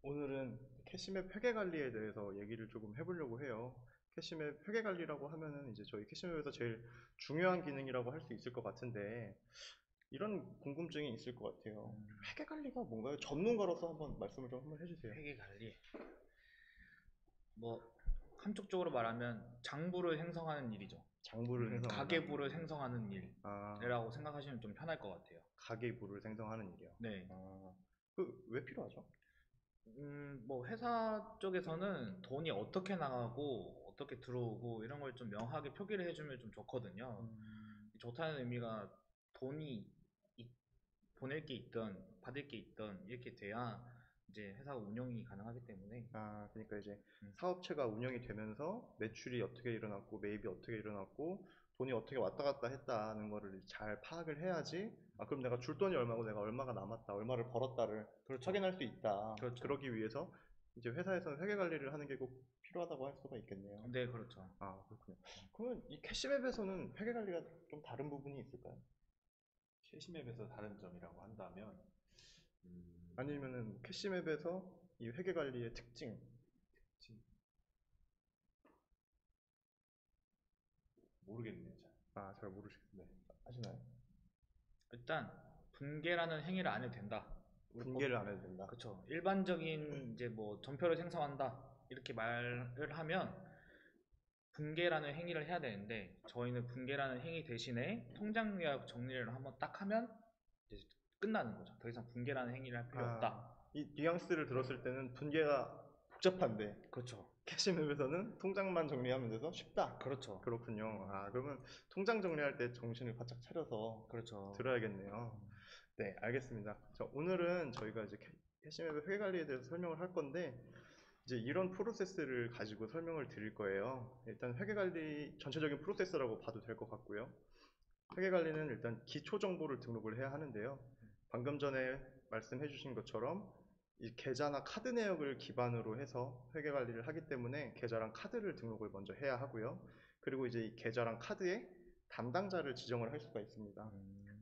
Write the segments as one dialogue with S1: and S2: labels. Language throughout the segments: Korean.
S1: 오늘은 캐시맵 회계 관리에 대해서 얘기를 조금 해보려고 해요. 캐시맵 회계 관리라고 하면은 이제 저희 캐시맵에서 제일 중요한 기능이라고 할 수 있을 것 같은데 이런 궁금증이 있을 것 같아요. 회계 관리가 뭔가요? 전문가로서 한번 말씀을 좀 한번 해주세요.
S2: 회계 관리. 뭐 한쪽적으로 말하면 장부를 생성하는 일이죠.
S1: 장부를 생성한다.
S2: 가계부를 생성하는
S1: 아,
S2: 일이라고 생각하시면 좀 편할 것 같아요.
S1: 가계부를 생성하는 일이요.
S2: 네.
S1: 왜 필요하죠?
S2: 뭐 회사 쪽에서는 돈이 어떻게 나가고 어떻게 들어오고 이런 걸 좀 명확하게 표기를 해주면 좀 좋거든요. 좋다는 의미가 돈이 이- 보낼 게 있던 받을 게 있던 이렇게 돼야 이제 회사가 운영이 가능하기 때문에.
S1: 그러니까 이제
S2: 음,
S1: 사업체가 운영이 되면서 매출이 어떻게 일어났고 매입이 어떻게 일어났고 돈이 어떻게 왔다 갔다 했다는 거를 잘 파악을 해야지 그럼 내가 줄 돈이 얼마고 내가 얼마가 남았다 얼마를 벌었다를
S2: 그렇죠.
S1: 확인할 수 있다.
S2: 그렇죠.
S1: 그러기 위해서 이제 회사에서는 회계 관리를 하는 게 꼭 필요하다고 할 수가 있겠네요.
S2: 네, 그렇죠.
S1: 그렇군요. 그러면 이 캐시맵에서는 회계 관리가 좀 다른 부분이 있을까요?
S3: 캐시맵에서 다른 점이라고 한다면
S1: 아니면은 캐시맵에서 이 회계 관리의 특징
S3: 지- 모르겠네요. 잘.
S1: 잘 모르시나요?
S3: 네.
S2: 일단 분계라는 행위를 안 해도 된다.
S1: 분개를 안 해도 된다.
S2: 그렇죠. 일반적인 이제 뭐 전표를 생성한다 이렇게 말을 하면 분계라는 행위를 해야 되는데 저희는 분계라는 행위 대신에 통장 요약 정리를 한번 딱 하면 이제 끝나는 거죠. 더 이상 분계라는 행위를 할 필요 없다.
S1: 이 뉘앙스를 들었을 때는 분계가 복잡한데
S2: 그렇죠.
S1: 캐시맵에서는 통장만 정리하면 돼서 쉽다.
S2: 그렇죠.
S1: 그렇군요. 그러면 통장 정리할 때 정신을 바짝 차려서
S2: 그렇죠.
S1: 들어야겠네요. 네, 알겠습니다. 오늘은 저희가 이제 캐시맵의 회계 관리에 대해서 설명을 할 건데 이제 이런 프로세스를 가지고 설명을 드릴 거예요. 일단 회계 관리 전체적인 프로세스라고 봐도 될 것 같고요. 회계 관리는 일단 기초 정보를 등록을 해야 하는데요. 방금 전에 말씀해 주신 것처럼 이 계좌나 카드 내역을 기반으로 해서 회계 관리를 하기 때문에 계좌랑 카드를 등록을 먼저 해야 하고요. 그리고 이제 이 계좌랑 카드에 담당자를 지정을 할 수가 있습니다.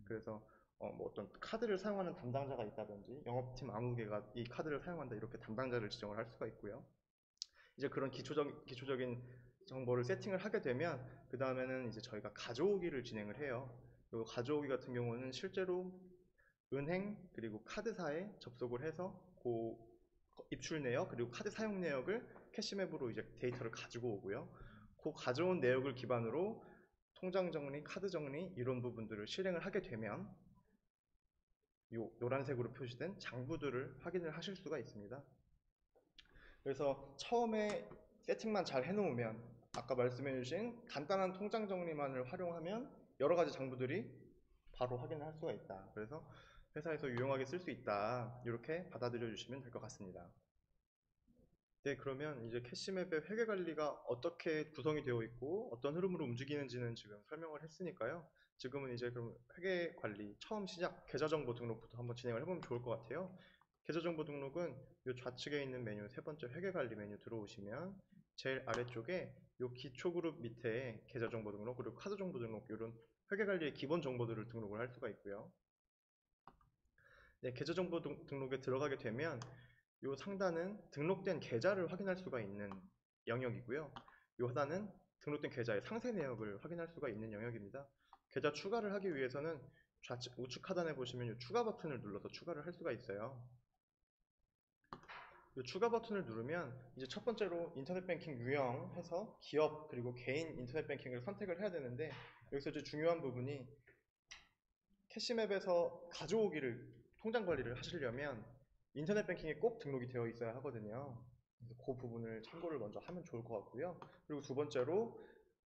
S1: 그래서 뭐 어떤 카드를 사용하는 담당자가 있다든지 영업팀 아무 개가 이 카드를 사용한다 이렇게 담당자를 지정을 할 수가 있고요. 이제 그런 기초적인 정보를 세팅을 하게 되면 그 다음에는 이제 저희가 가져오기를 진행을 해요. 그 가져오기 같은 경우는 실제로 은행 그리고 카드사에 접속을 해서 그 입출 내역 그리고 카드 사용 내역을 캐시맵으로 이제 데이터를 가지고 오고요. 그 가져온 내역을 기반으로 통장 정리, 카드 정리 이런 부분들을 실행을 하게 되면 요 노란색으로 표시된 장부들을 확인을 하실 수가 있습니다. 그래서 처음에 세팅만 잘 해놓으면 아까 말씀해주신 간단한 통장 정리만을 활용하면 여러 가지 장부들이 바로 확인을 할 수가 있다. 그래서 회사에서 유용하게 쓸 수 있다. 이렇게 받아들여 주시면 될 것 같습니다. 네, 그러면 이제 캐시맵의 회계 관리가 어떻게 구성이 되어 있고 어떤 흐름으로 움직이는지는 지금 설명을 했으니까요. 지금은 이제 그럼 회계 관리 처음 시작 계좌 정보 등록부터 한번 진행을 해보면 좋을 것 같아요. 계좌 정보 등록은 이 좌측에 있는 메뉴 세 번째 회계 관리 메뉴 들어오시면 제일 아래쪽에 이 기초 그룹 밑에 계좌 정보 등록 그리고 카드 정보 등록 이런 회계 관리의 기본 정보들을 등록을 할 수가 있고요. 네, 계좌 정보 등록에 들어가게 되면 이 상단은 등록된 계좌를 확인할 수가 있는 영역이고요. 이 하단은 등록된 계좌의 상세 내역을 확인할 수가 있는 영역입니다. 계좌 추가를 하기 위해서는 좌측 우측 하단에 보시면 이 추가 버튼을 눌러서 추가를 할 수가 있어요. 이 추가 버튼을 누르면 이제 첫 번째로 인터넷 뱅킹 유형해서 기업 그리고 개인 인터넷 뱅킹을 선택을 해야 되는데 여기서 이제 중요한 부분이 캐시맵에서 가져오기를 통장 관리를 하시려면 인터넷 뱅킹에 꼭 등록이 되어 있어야 하거든요. 그래서 그 부분을 참고를 먼저 하면 좋을 것 같고요. 그리고 두 번째로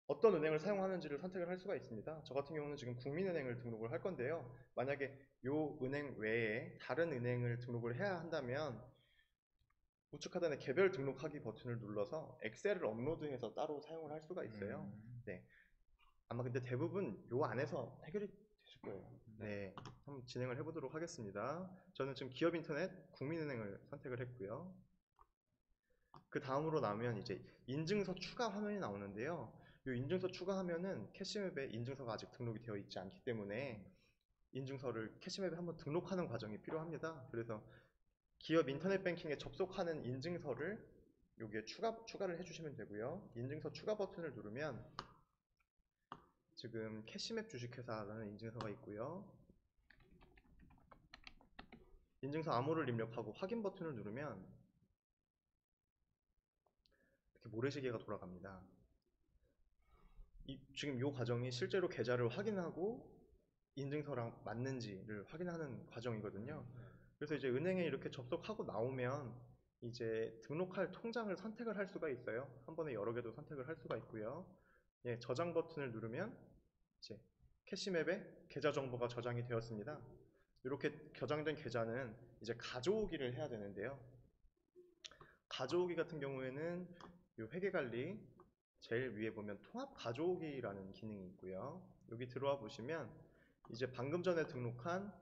S1: 어떤 은행을 사용하는지를 선택을 할 수가 있습니다. 저 같은 경우는 지금 국민은행을 등록을 할 건데요. 만약에 이 은행 외에 다른 은행을 등록을 해야 한다면 우측 하단에 개별 등록하기 버튼을 눌러서 엑셀을 업로드해서 따로 사용을 할 수가 있어요. 네. 아마 근데 대부분 요 안에서 해결이 되실 거예요. 네. 한번 진행을 해보도록 하겠습니다. 저는 지금 기업인터넷 국민은행을 선택을 했고요. 그 다음으로 나오면 이제 인증서 추가 화면이 나오는데요. 이 인증서 추가하면은 캐시맵에 인증서가 아직 등록이 되어 있지 않기 때문에 인증서를 캐시맵에 한번 등록하는 과정이 필요합니다. 그래서 기업 인터넷 뱅킹에 접속하는 인증서를 여기에 추가를 해주시면 되고요. 인증서 추가 버튼을 누르면 지금 캐시맵 주식회사라는 인증서가 있고요. 인증서 암호를 입력하고 확인 버튼을 누르면 이렇게 모래시계가 돌아갑니다. 지금 이 과정이 실제로 계좌를 확인하고 인증서랑 맞는지를 확인하는 과정이거든요. 그래서 이제 은행에 이렇게 접속하고 나오면 이제 등록할 통장을 선택을 할 수가 있어요. 한 번에 여러 개도 선택을 할 수가 있고요. 예, 저장 버튼을 누르면 이제 캐시맵에 계좌 정보가 저장이 되었습니다. 이렇게 저장된 계좌는 이제 가져오기를 해야 되는데요. 가져오기 같은 경우에는 이 회계관리 제일 위에 보면 통합 가져오기라는 기능이 있고요. 여기 들어와 보시면 이제 방금 전에 등록한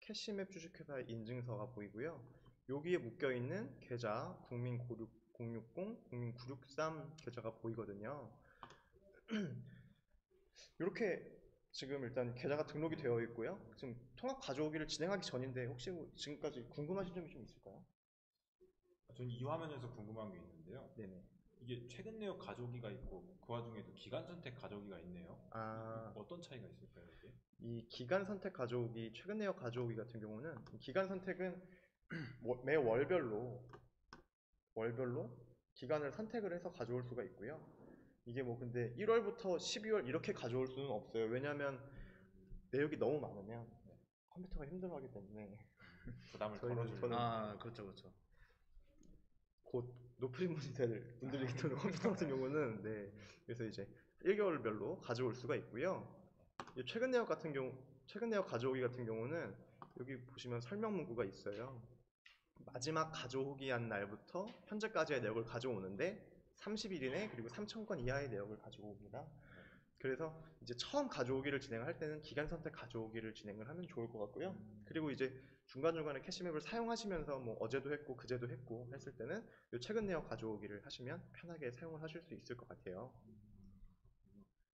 S1: 캐시맵 주식회사의 인증서가 보이고요. 여기에 묶여있는 계좌 국민060, 국민963 계좌가 보이거든요. 이렇게 지금 일단 계좌가 등록이 되어 있고요. 지금 통합 가져오기를 진행하기 전인데 혹시 뭐 지금까지 궁금하신 점이 좀 있을까요?
S3: 저는 이 화면에서 궁금한 게 있는데요.
S1: 네네.
S3: 이게 최근 내역 가져오기가 있고 그 와중에도 기간 선택 가져오기가 있네요. 어떤 차이가 있을까요, 이게?
S1: 이 기간 선택 가져오기, 최근 내역 가져오기 같은 경우는 기간 선택은 매 월별로 기간을 선택을 해서 가져올 수가 있고요. 이게 뭐 근데 1월부터 12월 이렇게 가져올 수는 없어요. 왜냐하면 내역이 너무 많으면 컴퓨터가 힘들어하기 때문에
S3: 부담을
S1: 저희는
S3: 덜어주려고.
S2: 아, 그렇죠, 그렇죠.
S1: 곧 높으신 분이 될 분들이기 때문에 컴퓨터 같은 경우는 네, 그래서 이제 1개월별로 가져올 수가 있고요. 이 최근 내역 가져오기 같은 경우는 여기 보시면 설명 문구가 있어요. 마지막 가져오기 한 날부터 현재까지의 내역을 가져오는데 30일 이내 그리고 3,000건 이하의 내역을 가져옵니다. 그래서 이제 처음 가져오기를 진행할 때는 기간 선택 가져오기를 진행을 하면 좋을 것 같고요. 그리고 이제 중간중간에 캐시맵을 사용하시면서 뭐 어제도 했고 그제도 했고 했을 때는 이 최근 내역 가져오기를 하시면 편하게 사용을 하실 수 있을 것 같아요.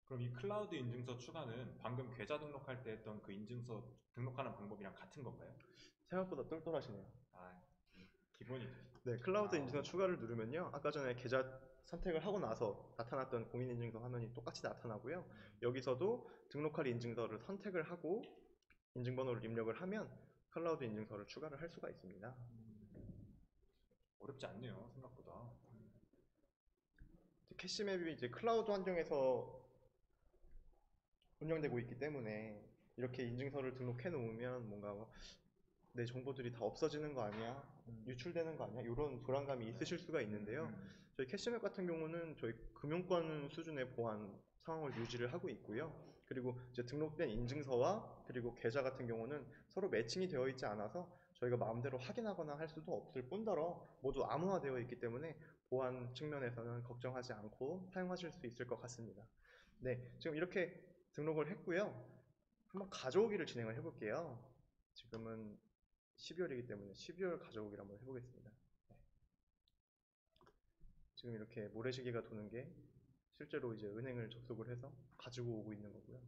S3: 그럼 이 클라우드 인증서 추가는 방금 계좌 등록할 때 했던 그 인증서 등록하는 방법이랑 같은 건가요?
S1: 생각보다 똘똘하시네요.
S3: 아, 기본이죠.
S1: 네, 클라우드 인증서 추가를 누르면요. 아까 전에 계좌 선택을 하고 나서 나타났던 공인인증서 화면이 똑같이 나타나고요. 여기서도 등록할 인증서를 선택을 하고 인증번호를 입력을 하면 클라우드 인증서를 추가를 할 수가 있습니다.
S3: 어렵지 않네요, 생각보다.
S1: 캐시맵이 이제 클라우드 환경에서 운영되고 있기 때문에 이렇게 인증서를 등록해 놓으면 뭔가 내 정보들이 다 없어지는 거 아니야? 유출되는 거 아니야? 이런 불안감이 있으실 수가 있는데요. 저희 캐시맵 같은 경우는 저희 금융권 수준의 보안 상황을 유지를 하고 있고요. 그리고 이제 등록된 인증서와 그리고 계좌 같은 경우는 서로 매칭이 되어 있지 않아서 저희가 마음대로 확인하거나 할 수도 없을 뿐더러 모두 암호화되어 있기 때문에 보안 측면에서는 걱정하지 않고 사용하실 수 있을 것 같습니다. 네, 지금 이렇게 등록을 했고요. 한번 가져오기를 진행을 해볼게요. 지금은 12월이기 때문에 12월 가져오기를 한번 해보겠습니다. 네. 지금 이렇게 모래시계가 도는 게 실제로 이제 은행을 접속을 해서 가지고 오고 있는 거고요.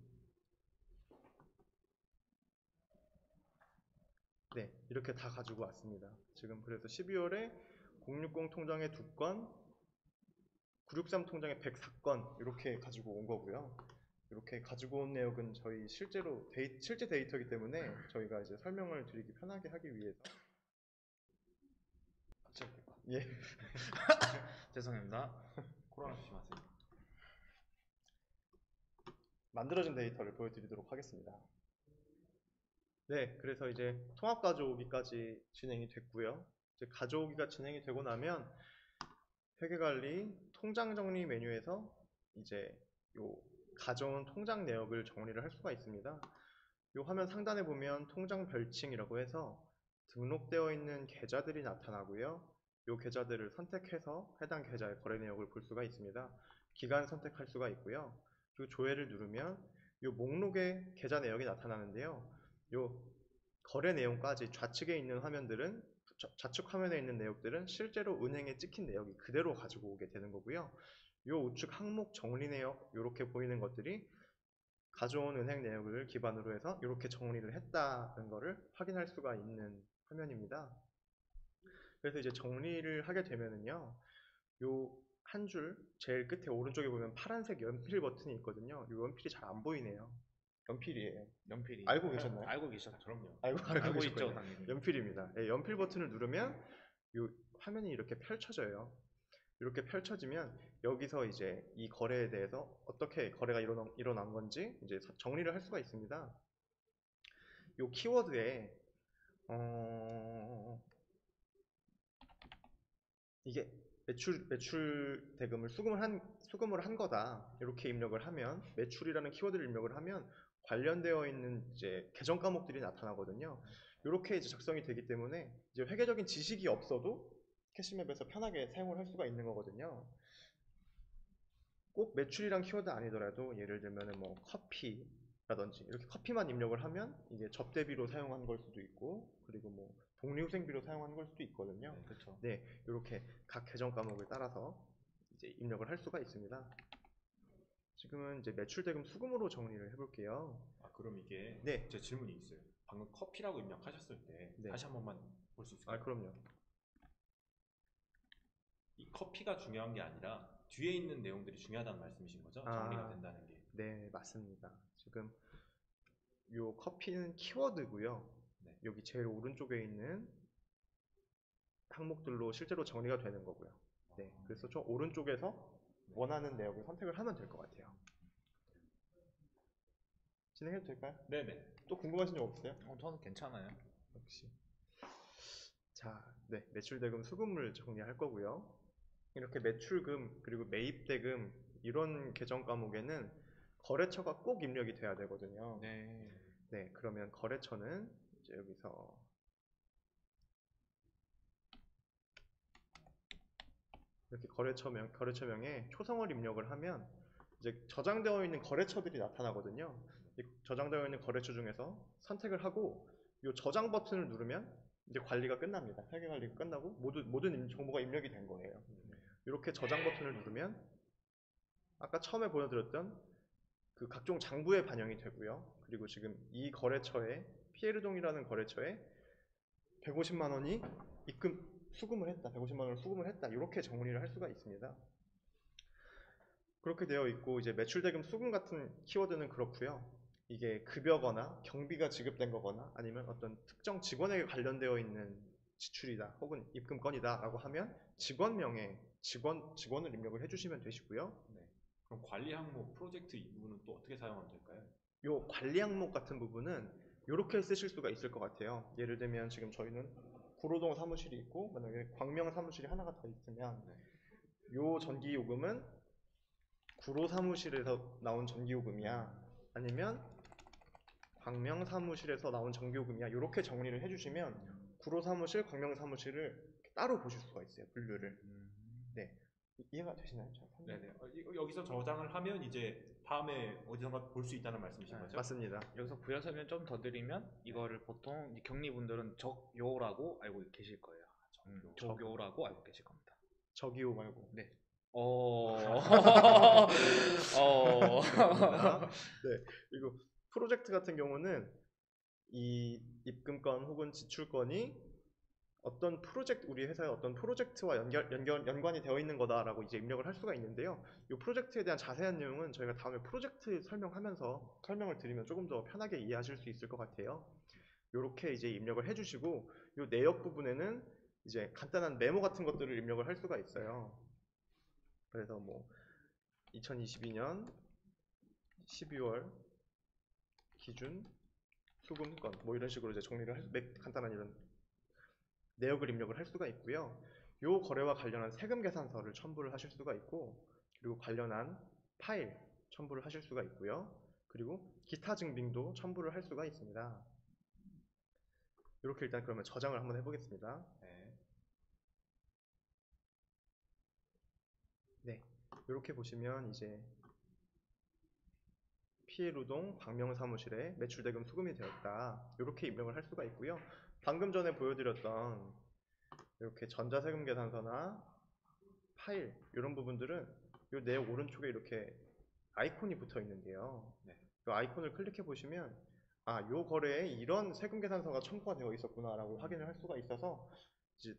S1: 네, 이렇게 다 가지고 왔습니다. 지금 그래서 12월에 060 통장에 2건, 963 통장에 104건 이렇게 가지고 온 거고요. 이렇게 가지고 온 내역은 저희 실제 데이터이기 때문에 저희가 이제 설명을 드리기 편하게 하기 위해서 예.
S2: 죄송합니다.
S3: 코로나 조심하세요.
S1: 만들어진 데이터를 보여드리도록 하겠습니다. 네, 그래서 이제 통합 가져오기까지 진행이 됐고요. 이제 가져오기가 진행이 되고 나면 회계관리 통장 정리 메뉴에서 이제 요 가져온 통장 내역을 정리를 할 수가 있습니다. 요 화면 상단에 보면 통장 별칭이라고 해서 등록되어 있는 계좌들이 나타나고요. 요 계좌들을 선택해서 해당 계좌의 거래 내역을 볼 수가 있습니다. 기간 선택할 수가 있고요. 그리고 조회를 누르면 요 목록에 계좌 내역이 나타나는데요. 요 거래 내용까지 좌측에 있는 화면들은 좌측 화면에 있는 내역들은 실제로 은행에 찍힌 내역이 그대로 가지고 오게 되는 거고요. 요 우측 항목 정리 내역 이렇게 보이는 것들이 가져온 은행 내역을 기반으로 해서 이렇게 정리를 했다는 것을 확인할 수가 있는 화면입니다. 그래서 이제 정리를 하게 되면은요, 요 한 줄 제일 끝에 오른쪽에 보면 파란색 연필 버튼이 있거든요. 요 연필이 잘 안 보이네요. 연필이에요.
S2: 연필이
S1: 알고 계셨나요?
S2: 알고 계셨죠.
S3: 그럼요.
S1: 알고
S2: 있죠,
S1: 계셨군요.
S2: 당연히.
S1: 연필입니다. 예, 연필 버튼을 누르면 요 화면이 이렇게 펼쳐져요. 이렇게 펼쳐지면 여기서 이제 이 거래에 대해서 어떻게 거래가 일어난 건지 이제 정리를 할 수가 있습니다. 요 키워드에 이게 매출 대금을 수금을 한 거다 이렇게 입력을 하면, 매출이라는 키워드를 입력을 하면 관련되어 있는 이제 계정 과목들이 나타나거든요. 이렇게 이제 작성이 되기 때문에 이제 회계적인 지식이 없어도 캐시맵에서 편하게 사용을 할 수가 있는 거거든요. 꼭 매출이란 키워드 아니더라도 예를 들면은 뭐 커피라든지 이렇게 커피만 입력을 하면 이게 접대비로 사용한 걸 수도 있고, 그리고 뭐 복리후생비로 사용한 걸 수도 있거든요.
S2: 네, 그렇죠.
S1: 네, 이렇게 각 계정 과목을 따라서 이제 입력을 할 수가 있습니다. 지금은 이제 매출 대금 수금으로 정리를 해볼게요.
S3: 아, 그럼 이게
S1: 네.
S3: 제 질문이 있어요. 방금 커피라고 입력하셨을 때
S1: 네.
S3: 다시 한 번만 볼 수 있을까요?
S1: 아, 그럼요.
S3: 이 커피가 중요한 게 아니라 뒤에 있는 내용들이 중요하다는 말씀이신 거죠? 정리가 된다는 게.
S1: 네, 맞습니다. 지금 요 커피는 키워드고요.
S3: 네.
S1: 여기 제일 오른쪽에 있는 항목들로 실제로 정리가 되는 거고요. 네, 그래서 저 오른쪽에서 원하는 내역을 선택을 하면 될 것 같아요. 진행해도 될까요?
S3: 네네.
S1: 또 궁금하신 점 없으세요?
S2: 저는 괜찮아요.
S1: 역시. 자, 네, 매출대금 수금을 정리할 거고요. 이렇게 매출금 그리고 매입대금 이런 계정 과목에는 거래처가 꼭 입력이 돼야 되거든요.
S2: 네.
S1: 네, 그러면 거래처는 이제 여기서 이렇게 거래처명에 초성을 입력을 하면 이제 저장되어 있는 거래처들이 나타나거든요. 이 저장되어 있는 거래처 중에서 선택을 하고 이 저장 버튼을 누르면 이제 관리가 끝납니다. 회계 관리가 끝나고 모든 정보가 입력이 된 거예요. 이렇게 저장 버튼을 누르면 아까 처음에 보여드렸던 그 각종 장부에 반영이 되고요. 그리고 지금 이 거래처에 피에르동이라는 거래처에 150만 원이 수금을 했다. 150만 원을 수금을 했다. 이렇게 정리를 할 수가 있습니다. 그렇게 되어 있고, 이제 매출대금 수금 같은 키워드는 그렇고요. 이게 급여거나 경비가 지급된 거거나 아니면 어떤 특정 직원에게 관련되어 있는 지출이다 혹은 입금건이다 라고 하면 직원명에 직원을 입력을 해주시면 되시고요.
S3: 네. 그럼 관리 항목 프로젝트 이 부분은 또 어떻게 사용하면 될까요?
S1: 요 관리 항목 같은 부분은 이렇게 쓰실 수가 있을 것 같아요. 예를 들면 지금 저희는 구로동 사무실이 있고 만약에 광명 사무실이 하나가 더 있으면 요 전기요금은 구로 사무실에서 나온 전기요금이야 아니면 광명 사무실에서 나온 전기요금이야, 이렇게 정리를 해주시면 구로 사무실, 광명 사무실을 따로 보실 수가 있어요. 분류를. 네, 이해가 되시나요?
S3: 네네. 여기서 저장을 하면 이제 다음에 어디선가 볼 수 있다는 말씀이신 거죠?
S1: 맞습니다.
S2: 여기서 부연 설명 좀 더 드리면 이거를 보통 격리분들은 적요라고 알고 계실 거예요. 적요라고 알고 계실 겁니다.
S1: 적이요 말고.
S2: 네.
S1: 네, 그리고 프로젝트 같은 경우는 이 입금건 혹은 지출건이 우리 회사의 어떤 프로젝트와 연관이 되어 있는 거다라고 이제 입력을 할 수가 있는데요. 이 프로젝트에 대한 자세한 내용은 저희가 다음에 프로젝트 설명하면서 설명을 드리면 조금 더 편하게 이해하실 수 있을 것 같아요. 이렇게 이제 입력을 해주시고, 이 내역 부분에는 이제 간단한 메모 같은 것들을 입력을 할 수가 있어요. 그래서 뭐 2022년 12월 기준 수금건 뭐 이런 식으로 이제 간단한 이런 내역을 입력을 할 수가 있고요. 요 거래와 관련한 세금 계산서를 첨부를 하실 수가 있고, 그리고 관련한 파일 첨부를 하실 수가 있고요. 그리고 기타 증빙도 첨부를 할 수가 있습니다. 이렇게 일단 그러면 저장을 한번 해보겠습니다. 네, 이렇게 보시면 이제 피해노동 광명 사무실에 매출대금 수금이 되었다, 이렇게 입력을 할 수가 있고요. 방금 전에 보여드렸던 이렇게 전자세금 계산서나 파일 이런 부분들은 이 내역 오른쪽에 이렇게 아이콘이 붙어 있는데요. 이 아이콘을 클릭해 보시면 요 거래에 이런 세금 계산서가 첨부가 되어 있었구나 라고 확인을 할 수가 있어서 이제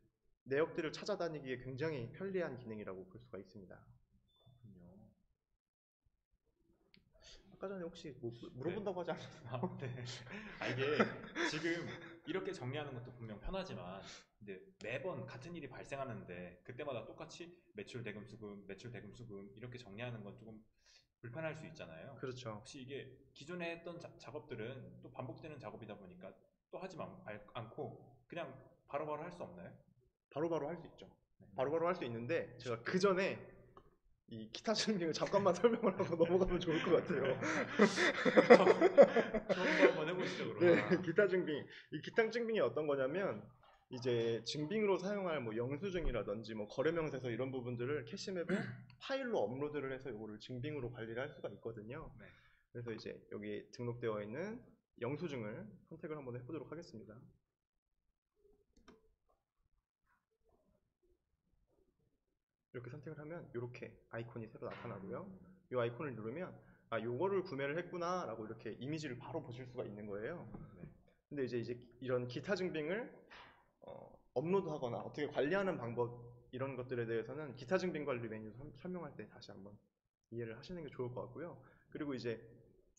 S1: 내역들을 찾아다니기에 굉장히 편리한 기능이라고 볼 수가 있습니다.
S3: 그렇군요.
S1: 아까 전에 혹시 뭐 물어본다고 하지 않았나요?
S3: 아, 네. 아, 이게 지금 이렇게 정리하는 것도 분명 편하지만 근데 매번 같은 일이 발생하는데 그때마다 똑같이 매출 대금 수금, 매출 대금 수금 이렇게 정리하는 건 조금 불편할 수 있잖아요.
S1: 그렇죠.
S3: 혹시 이게 기존에 했던 작업들은 또 반복되는 작업이다 보니까 또 하지 않고 그냥 바로바로 할 수 없나요?
S1: 바로바로 할 수 있죠.
S3: 네.
S1: 바로바로 할 수 있는데 제가 그 전에 이 기타 증빙을 잠깐만 설명을 하고 넘어가면 좋을 것 같아요.
S3: 처음부터 한번 해보시죠
S1: 네,
S3: 그러면.
S1: 기타 증빙. 이 기타 증빙이 어떤 거냐면 이제 증빙으로 사용할 뭐 영수증이라든지 뭐 거래명세서 이런 부분들을 캐시맵에 파일로 업로드를 해서 이거를 증빙으로 관리를 할 수가 있거든요.
S3: 네.
S1: 그래서 이제 여기 등록되어 있는 영수증을 선택을 한번 해보도록 하겠습니다. 이렇게 선택을 하면 이렇게 아이콘이 새로 나타나고요. 이 아이콘을 누르면 아 요거를 구매를 했구나 라고 이렇게 이미지를 바로 보실 수가 있는 거예요.
S3: 네.
S1: 근데 이제 이런 기타 증빙을 업로드하거나 어떻게 관리하는 방법 이런 것들에 대해서는 기타 증빙 관리 메뉴 설명할 때 다시 한번 이해를 하시는 게 좋을 것 같고요. 그리고 이제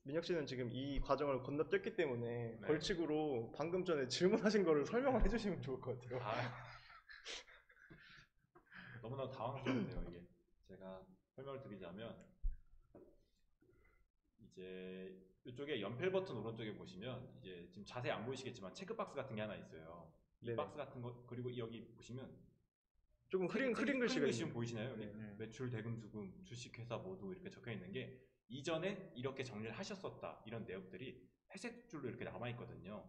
S1: 민혁 씨는 지금 이 과정을 건너뛰었기 때문에
S3: 네.
S1: 벌칙으로 방금 전에 질문하신 거를 설명을 해주시면 좋을 것 같아요.
S3: 너무나 당황스럽네요 이게. 제가 설명을 드리자면 이제 이쪽에 연필 버튼 오른쪽에 보시면 이제 지금 자세히 안 보이시겠지만 체크박스 같은 게 하나 있어요. 이
S1: 네네.
S3: 박스 같은 거 그리고 여기 보시면
S1: 조금 흐린 글씨가
S3: 지금
S1: 있는.
S3: 보이시나요? 여기
S1: 네.
S3: 매출 대금 수금 주식회사 모두 이렇게 적혀 있는 게 이전에 이렇게 정리를 하셨었다 이런 내역들이 회색 줄로 이렇게 남아 있거든요.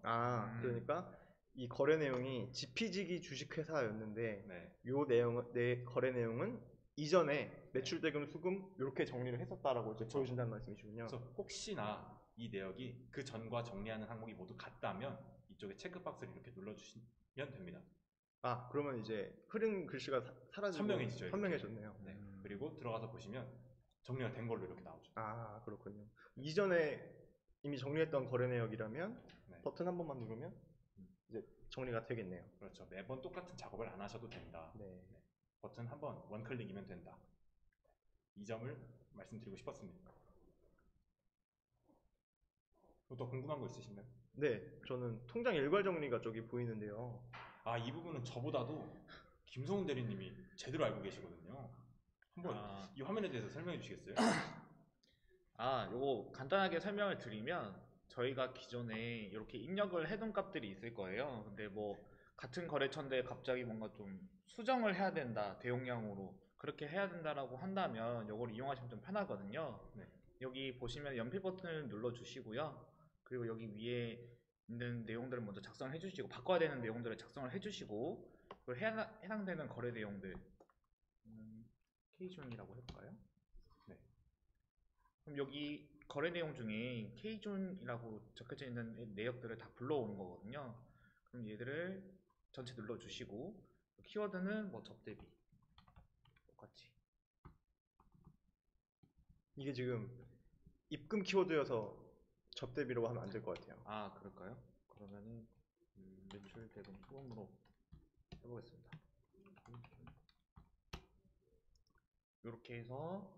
S1: 그러니까 이 거래 내용이 지피지기 주식회사였는데
S3: 네.
S1: 요 내용 내 거래 내용은 이전에 매출 대금 수금 이렇게 정리를 했었다라고 이제
S3: 그렇죠.
S1: 보여준다는 말씀이시군요.
S3: 그래서 혹시나 이 내역이 그 전과 정리하는 항목이 모두 같다면 이쪽에 체크박스를 이렇게 눌러주시면 됩니다.
S1: 아 그러면 이제 흐린 글씨가 사라지고
S3: 선명해지죠. 이렇게.
S1: 선명해졌네요.
S3: 네. 그리고 들어가서 보시면 정리가 된 걸로 이렇게 나오죠.
S1: 아 그렇군요. 이전에 이미 정리했던 거래 내역이라면
S3: 네.
S1: 버튼 한 번만 누르면 이제 정리가 되겠네요.
S3: 그렇죠. 매번 똑같은 작업을 안 하셔도 된다.
S1: 네.
S3: 네. 버튼 한 번 원클릭이면 된다. 이 점을 말씀드리고 싶었습니다. 또 궁금한 거 있으신가요?
S1: 네, 저는 통장 일괄 정리가 저기 보이는데요.
S3: 아, 이 부분은 저보다도 김성훈 대리님이 제대로 알고 계시거든요. 한번 이 화면에 대해서 설명해 주시겠어요?
S2: 요거 간단하게 설명을 드리면 저희가 기존에 이렇게 입력을 해둔 값들이 있을 거예요. 근데 뭐 같은 거래처인데 갑자기 뭔가 좀 수정을 해야 된다, 대용량으로 그렇게 해야 된다라고 한다면 이걸 이용하시면 좀 편하거든요.
S3: 네.
S2: 여기 보시면 연필 버튼을 눌러 주시고요. 그리고 여기 위에 있는 내용들을 먼저 작성을 해주시고 바꿔야 되는 내용들을 작성을 해주시고 그리고 해당되는 거래 내용들 K존이라고 해볼까요?
S3: 네.
S2: 그럼 여기 거래 내용 중에 K존이라고 적혀져 있는 내역들을 다 불러오는 거거든요. 그럼 얘들을 전체 눌러주시고 키워드는 뭐 접대비 똑같이.
S1: 이게 지금 입금 키워드여서 접대비라고 하면 안 될 것 같아요.
S2: 아 그럴까요? 그러면은 매출 대금 소금으로 해보겠습니다. 이렇게 해서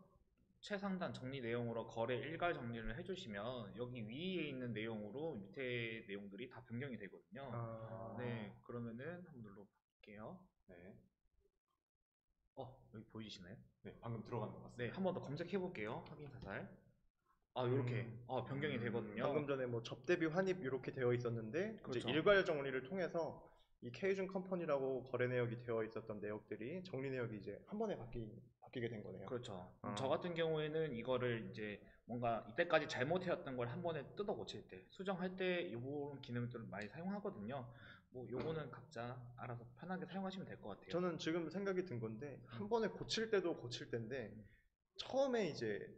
S2: 최상단 정리 내용으로 거래 일괄 정리를 해주시면 여기 위에 있는 내용으로 밑에 내용들이 다 변경이 되거든요. 네, 그러면은 한번 눌러볼게요.
S3: 네.
S2: 여기 보이시나요?
S3: 네, 방금 들어간 것 같습니다.
S2: 네, 한 번 더 검색해 볼게요. 확인 사살. 이렇게 변경이 되거든요.
S1: 방금 전에 뭐 접대비 환입 이렇게 되어 있었는데
S2: 그렇죠.
S1: 이제 일괄 정리를 통해서 이 K준 컴퍼니라고 거래 내역이 되어 있었던 내역들이 정리 내역이 이제 한 번에 바뀌게 된 거네요.
S2: 그렇죠. 저 같은 경우에는 이거를 이제 뭔가 이때까지 잘못해왔던 걸 한 번에 뜯어 고칠 때, 수정할 때 이런 기능들을 많이 사용하거든요. 뭐 요거는 각자 알아서 편하게 사용하시면 될 것 같아요.
S1: 저는 지금 생각이 든 건데 한 번에 고칠 때도 고칠 때인데 처음에 이제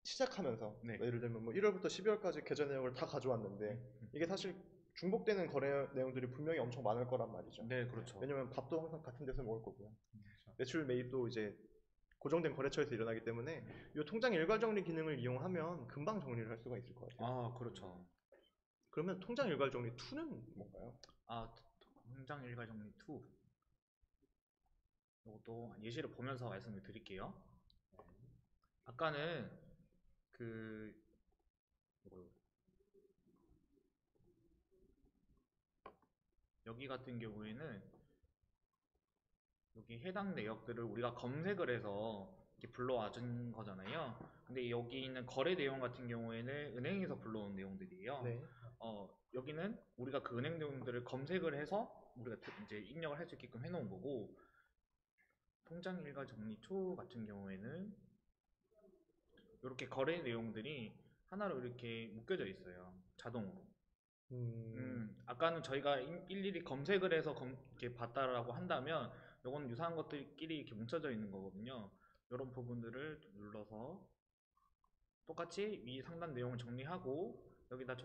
S1: 시작하면서
S2: 네.
S1: 예를 들면 뭐 1월부터 12월까지 계좌 내역을 다 가져왔는데 이게 사실 중복되는 거래 내용들이 분명히 엄청 많을 거란 말이죠.
S2: 네, 그렇죠.
S1: 왜냐면 밥도 항상 같은 데서 먹을 거고요.
S3: 그렇죠.
S1: 매출 매입도 이제 고정된 거래처에서 일어나기 때문에 이 통장 일괄 정리 기능을 이용하면 금방 정리를 할 수가 있을 것 같아요.
S2: 그렇죠.
S1: 그러면 통장 일괄 정리 2는 뭔가요?
S2: 통장 일괄 정리 2. 또 예시를 보면서 말씀을 드릴게요. 아까는 그 여기 같은 경우에는 여기 해당 내역들을 우리가 검색을 해서 이렇게 불러와 준 거잖아요. 근데 여기 있는 거래 내용 같은 경우에는 은행에서 불러온 내용들이에요.
S1: 네.
S2: 여기는 우리가 그 은행 내용들을 검색을 해서 우리가 이제 입력을 할 수 있게끔 해놓은 거고, 통장 일괄 정리 초 같은 경우에는 이렇게 거래 내용들이 하나로 이렇게 묶여져 있어요. 자동으로. 아까는 저희가 일일이 검색을 해서 이렇게 봤다라고 한다면 요거는 유사한 것들끼리 이렇게 뭉쳐져 있는 거거든요. 이런 부분들을 눌러서 똑같이 위 상단 내용을 정리하고 여기다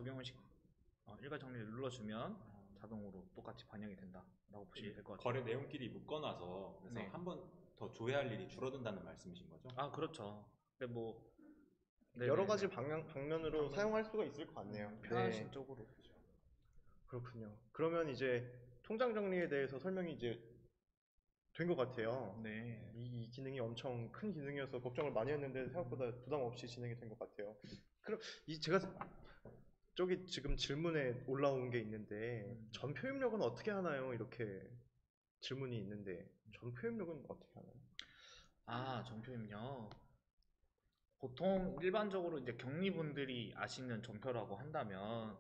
S2: 일괄 정리를 눌러주면 자동으로 똑같이 반영이 된다라고 보시면 될 것 같아요.
S3: 거래 내용끼리 묶어놔서 그래서
S2: 네.
S3: 한 번 더 조회할 일이 줄어든다는 말씀이신 거죠?
S2: 아, 그렇죠. 근데 뭐
S1: 여러 가지
S2: 네네네.
S1: 방면으로 사용할 수가 있을 것 같네요.
S2: 편하신
S1: 네.
S2: 쪽으로.
S1: 그렇군요. 그러면 이제 통장 정리에 대해서 설명이 이제 된 것 같아요.
S2: 네.
S1: 이 기능이 엄청 큰 기능이어서 걱정을 많이 했는데 생각보다 부담 없이 진행이 된 것 같아요. 그럼 제가 저기 지금 질문에 올라온 게 있는데 전표 입력은 어떻게 하나요? 이렇게 질문이 있는데 전표 입력은 어떻게 하나요?
S2: 아, 전표 입력. 보통 일반적으로 이제 격리분들이 아시는 전표라고 한다면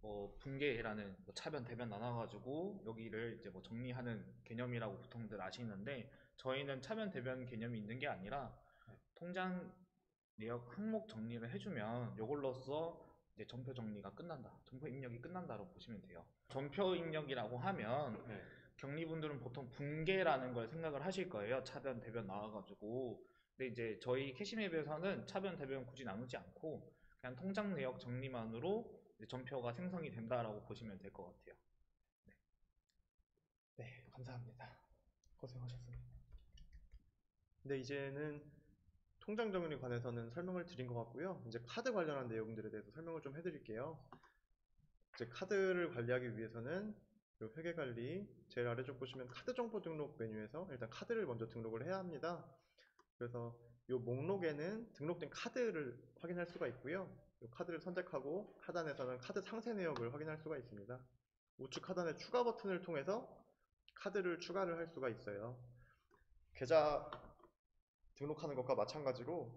S2: 뭐 분계라는 뭐 차변 대변 나눠가지고 여기를 이제 뭐 정리하는 개념이라고 보통들 아시는데, 저희는 차변 대변 개념이 있는 게 아니라 통장 내역 항목 정리를 해주면 이걸로써 이제 전표 정리가 끝난다, 전표 입력이 끝난다로 보시면 돼요. 전표 입력이라고 하면
S3: 네.
S2: 격리분들은 보통 분계라는 걸 생각을 하실 거예요. 차변 대변 나와가지고. 근데 이제 저희 캐시맵에서는 차변 대변 굳이 나누지 않고 그냥 통장 내역 정리만으로 이제 전표가 생성이 된다라고 보시면 될 것 같아요.
S1: 네, 감사합니다. 고생하셨습니다. 근데 이제는 통장 정리에 관해서는 설명을 드린 것 같고요. 이제 카드 관련한 내용들에 대해서 설명을 좀 해드릴게요. 이제 카드를 관리하기 위해서는 이 회계관리 제일 아래쪽 보시면 카드 정보 등록 메뉴에서 일단 카드를 먼저 등록을 해야 합니다. 그래서 이 목록에는 등록된 카드를 확인할 수가 있고요. 이 카드를 선택하고 하단에서는 카드 상세 내역을 확인할 수가 있습니다. 우측 하단의 추가 버튼을 통해서 카드를 추가를 할 수가 있어요. 계좌 등록하는 것과 마찬가지로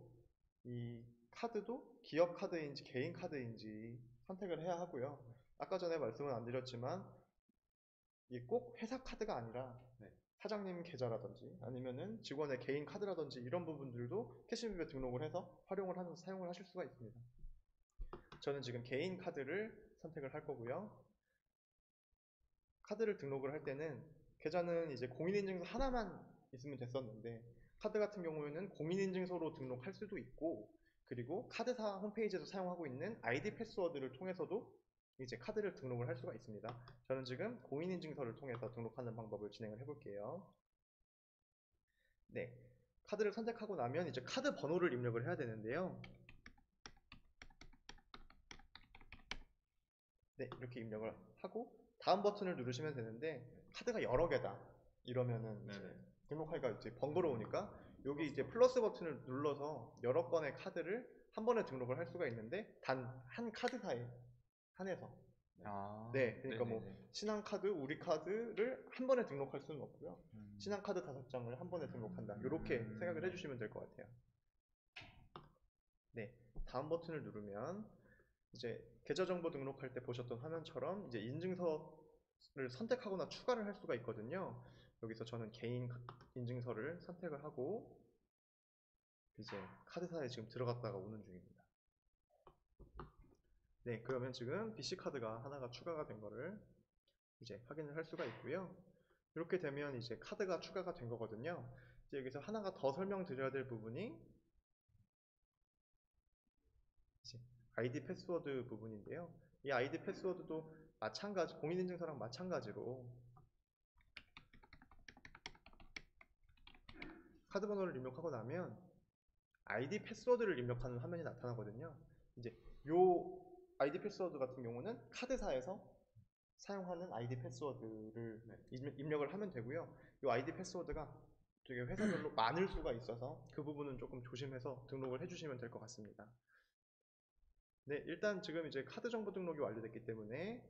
S1: 이 카드도 기업 카드인지 개인 카드인지 선택을 해야 하고요. 아까 전에 말씀은 안 드렸지만 이 꼭 회사 카드가 아니라 사장님 계좌라든지 아니면은 직원의 개인 카드라든지 이런 부분들도 캐시맵에 등록을 해서 활용을 하면서 사용을 하실 수가 있습니다. 저는 지금 개인 카드를 선택을 할 거고요. 카드를 등록을 할 때는 계좌는 이제 공인인증서 하나만 있으면 됐었는데 카드 같은 경우에는 공인인증서로 등록할 수도 있고, 그리고 카드사 홈페이지에서 사용하고 있는 아이디 패스워드를 통해서도 이제 카드를 등록을 할 수가 있습니다. 저는 지금 공인인증서를 통해서 등록하는 방법을 진행을 해볼게요. 네, 카드를 선택하고 나면 이제 카드 번호를 입력을 해야 되는데요. 네, 이렇게 입력을 하고 다음 버튼을 누르시면 되는데, 카드가 여러 개다 이러면은 등록하기가 이제 번거로우니까 여기 이제 플러스 버튼을 눌러서 여러 건의 카드를 한 번에 등록을 할 수가 있는데 단 한 카드사에 한해서. 네, 그러니까 뭐 신한카드, 우리카드를 한 번에 등록할 수는 없고요. 신한카드 5장을 한 번에 등록한다, 이렇게 생각을 해주시면 될 것 같아요. 네, 다음 버튼을 누르면 이제 계좌정보 등록할 때 보셨던 화면처럼 이제 인증서를 선택하거나 추가를 할 수가 있거든요. 여기서 저는 개인 인증서를 선택을 하고 이제 카드사에 지금 들어갔다가 오는 중입니다. 네, 그러면 지금 BC카드가 하나가 추가가 된 거를 이제 확인을 할 수가 있고요. 이렇게 되면 이제 카드가 추가가 된 거거든요. 이제 여기서 하나가 더 설명드려야 될 부분이 이제 아이디 패스워드 부분인데요. 이 아이디 패스워드도 마찬가지, 공인인증서랑 마찬가지로 카드 번호를 입력하고 나면 아이디 패스워드를 입력하는 화면이 나타나거든요. 이제 요 아이디 패스워드 같은 경우는 카드사에서 사용하는 아이디 패스워드를 입력을 하면 되고요. 이 아이디 패스워드가 되게 회사별로 많을 수가 있어서 그 부분은 조금 조심해서 등록을 해주시면 될 것 같습니다. 네, 일단 지금 이제 카드 정보 등록이 완료됐기 때문에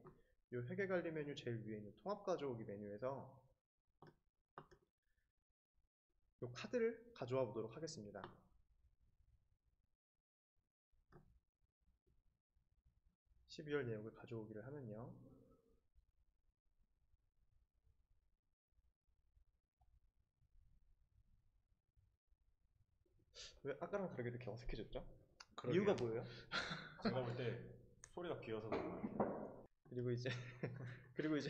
S1: 이 회계관리 메뉴 제일 위에 있는 통합 가져오기 메뉴에서 이 카드를 가져와 보도록 하겠습니다. (12월) 내역을 가져오기를 하면요. 왜 아까랑 다르게 이렇게 어색해졌죠?
S2: 그러게요.
S1: 이유가 뭐예요?
S3: 제가 볼 때 소리가 귀여서 그런가요?
S1: 그리고 이제 그리고 이제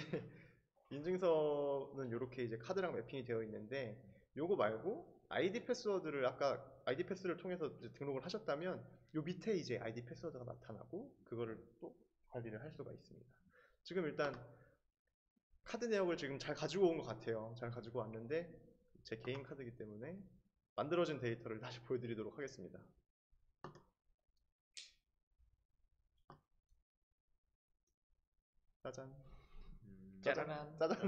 S1: 인증서는 이렇게 이제 카드랑 매핑이 되어 있는데 요거 말고 아이디 패스워드를 아까 아이디 패스를 통해서 이제 등록을 하셨다면 요 밑에 이제 아이디 패스워드가 나타나고 그거를 또 관리를 할 수가 있습니다. 지금 일단 카드 내역을 지금 잘 가지고 온 것 같아요. 잘 가지고 왔는데 제 개인 카드이기 때문에 만들어진 데이터를 다시 보여드리도록 하겠습니다. 짜잔.
S2: 짜라란.
S1: 짜잔.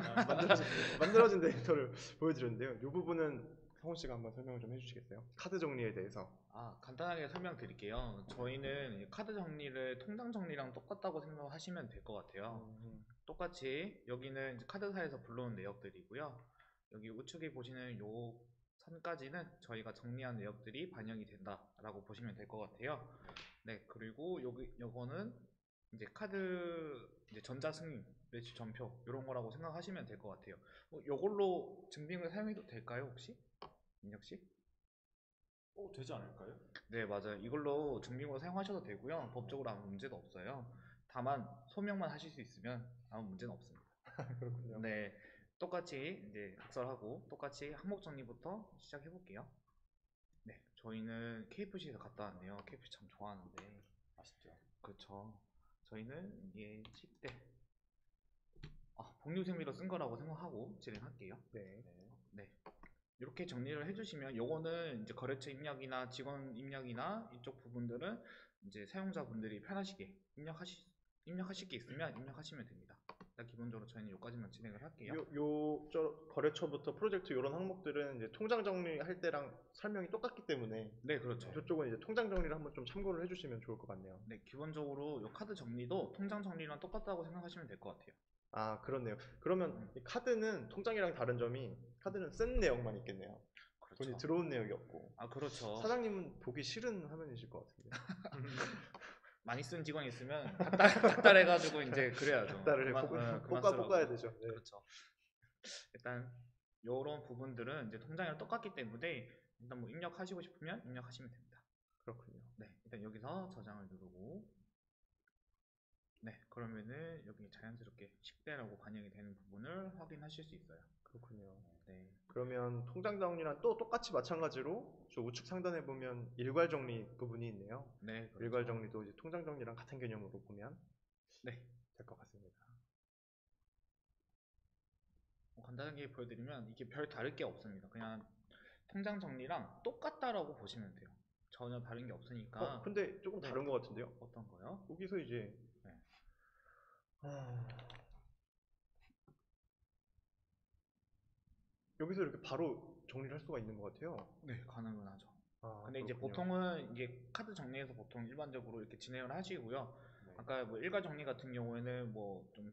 S1: 만들어진 데이터를 보여드렸는데요. 이 부분은 성훈 씨가 한번 설명을 좀 해주시겠어요? 카드 정리에 대해서.
S2: 간단하게 설명드릴게요. 저희는 이 카드 정리를 통장 정리랑 똑같다고 생각하시면 될 것 같아요. 똑같이 여기는 이제 카드사에서 불러온 내역들이고요. 여기 우측에 보시는 요 선까지는 저희가 정리한 내역들이 반영이 된다라고 보시면 될 것 같아요. 네, 그리고 요거는 이제 카드 이제 전자승인, 매출 전표 이런 거라고 생각하시면 될 것 같아요. 요걸로 증빙을 사용해도 될까요, 혹시? 민혁 씨?
S3: 되지 않을까요?
S2: 네, 맞아요. 이걸로 증빙으로 사용하셔도 되고요. 법적으로 아무 문제도 없어요. 다만 소명만 하실 수 있으면 아무 문제는 없습니다.
S1: 그렇군요.
S2: 네, 똑같이 이제 각설하고 똑같이 항목 정리부터 시작해 볼게요. 네, 저희는 KFC에서 갔다 왔네요. KFC 참 좋아하는데.
S3: 아쉽죠.
S2: 그렇죠. 저희는 이게 식대 복류생비로 쓴 거라고 생각하고 진행할게요.
S1: 네.
S2: 네. 이렇게 정리를 해주시면 요거는 이제 거래처 입력이나 직원 입력이나 이쪽 부분들은 이제 사용자분들이 편하시게 입력하실 게 있으면 입력하시면 됩니다. 일단 기본적으로 저희는 여기까지만 진행을 할게요.
S1: 저 거래처부터 프로젝트 이런 항목들은 이제 통장 정리할 때랑 설명이 똑같기 때문에
S2: 네, 그렇죠.
S1: 저쪽은 이제 통장 정리를 한번 좀 참고를 해주시면 좋을 것 같네요.
S2: 네, 기본적으로 요 카드 정리도 통장 정리랑 똑같다고 생각하시면 될 것 같아요.
S1: 그렇네요. 그러면 이 카드는 통장이랑 다른 점이 카드는 쓴 내역만 있겠네요.
S2: 그렇죠.
S1: 돈이 들어온 내역이 없고.
S2: 그렇죠.
S1: 사장님은 보기 싫은 화면이실 것 같은데.
S2: 많이 쓴 직원이 있으면 닥달해가지고 이제 그래야죠.
S1: 닥달을 볶아야 되죠. 네.
S2: 그렇죠. 일단 이런 부분들은 이제 통장이랑 똑같기 때문에 일단 뭐 입력하시고 싶으면 입력하시면 됩니다.
S1: 그렇군요.
S2: 네, 일단 여기서 저장을 누르고 네, 그러면은 여기 자연스럽게 식대라고 반영이 되는 부분을 확인하실 수 있어요.
S1: 그렇군요.
S2: 네.
S1: 그러면 통장 정리랑 또 똑같이 마찬가지로 저 우측 상단에 보면 일괄 정리 부분이 있네요.
S2: 네, 그렇죠.
S1: 일괄 정리도 이제 통장 정리랑 같은 개념으로 보면
S2: 네,
S1: 될 것 같습니다.
S2: 간단하게 보여드리면 이게 별 다를 게 없습니다. 그냥 통장 정리랑 똑같다라고 보시면 돼요. 전혀 다른 게 없으니까.
S1: 근데 조금
S2: 네.
S1: 다른 것 같은데요?
S2: 어떤 거요?
S1: 여기서 이제
S2: 네.
S1: 여기서 이렇게 바로 정리를 할 수가 있는 것 같아요.
S2: 네, 가능은 하죠. 근데 이제
S1: 그렇군요.
S2: 보통은 이게 카드 정리에서 보통 일반적으로 이렇게 진행을 하시고요.
S3: 네.
S2: 아까 뭐 일괄 정리 같은 경우에는 뭐 좀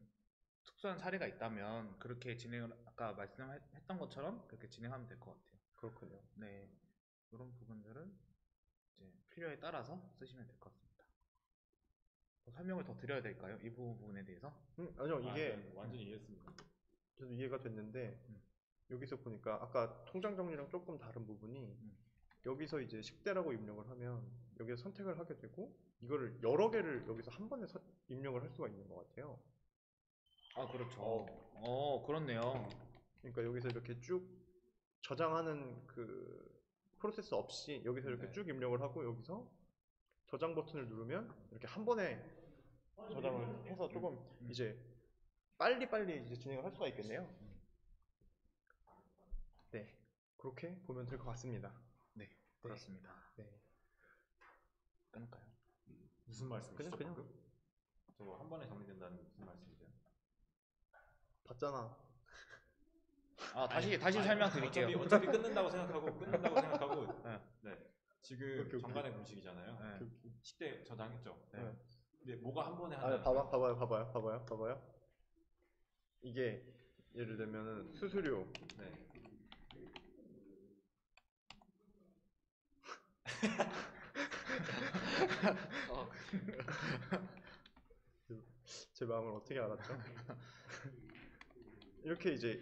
S2: 특수한 사례가 있다면 그렇게 진행을 아까 말씀했던 것처럼 그렇게 진행하면 될 것 같아요.
S1: 그렇군요.
S2: 네, 이런 부분들은 이제 필요에 따라서 쓰시면 될 것 같습니다. 설명을 더 드려야 될까요? 이 부분에 대해서?
S1: 아니요, 이게
S3: 네, 완전히 이해했습니다.
S1: 저도 이해가 됐는데
S2: 음.
S1: 여기서 보니까 아까 통장 정리랑 조금 다른 부분이 여기서 이제 식대라고 입력을 하면 여기서 선택을 하게 되고 이거를 여러 개를 여기서 한 번에 입력을 할 수가 있는 것 같아요.
S2: 그렇죠. 그렇네요.
S1: 그러니까 여기서 이렇게 쭉 저장하는 그 프로세스 없이 여기서 이렇게
S3: 네.
S1: 쭉 입력을 하고 여기서 저장 버튼을 누르면 이렇게 한 번에 저장을 해서 조금 이제 빨리 이제 진행을 할 수가 있겠네요. 네, 그렇게 보면 될 것 같습니다.
S2: 네, 그렇습니다.
S1: 네.
S2: 끊을까요?
S3: 무슨 말씀이시죠?
S1: 그냥.
S3: 저거 한 번에 정리된다는 무슨 말씀이세요?
S1: 봤잖아.
S2: 다시 설명드릴게요.
S3: 어차피 끝난다고 생각하고
S2: 네.
S3: 네. 지금
S1: 오케이.
S3: 정관의 공식이잖아요.
S2: 네.
S3: 식대 저장했죠.
S2: 네.
S3: 근데 뭐가 한 번에 하나
S1: 봐봐요. 이게 예를 들면은 수수료.
S3: 네.
S1: 제 마음을 어떻게 알았죠? 이렇게 이제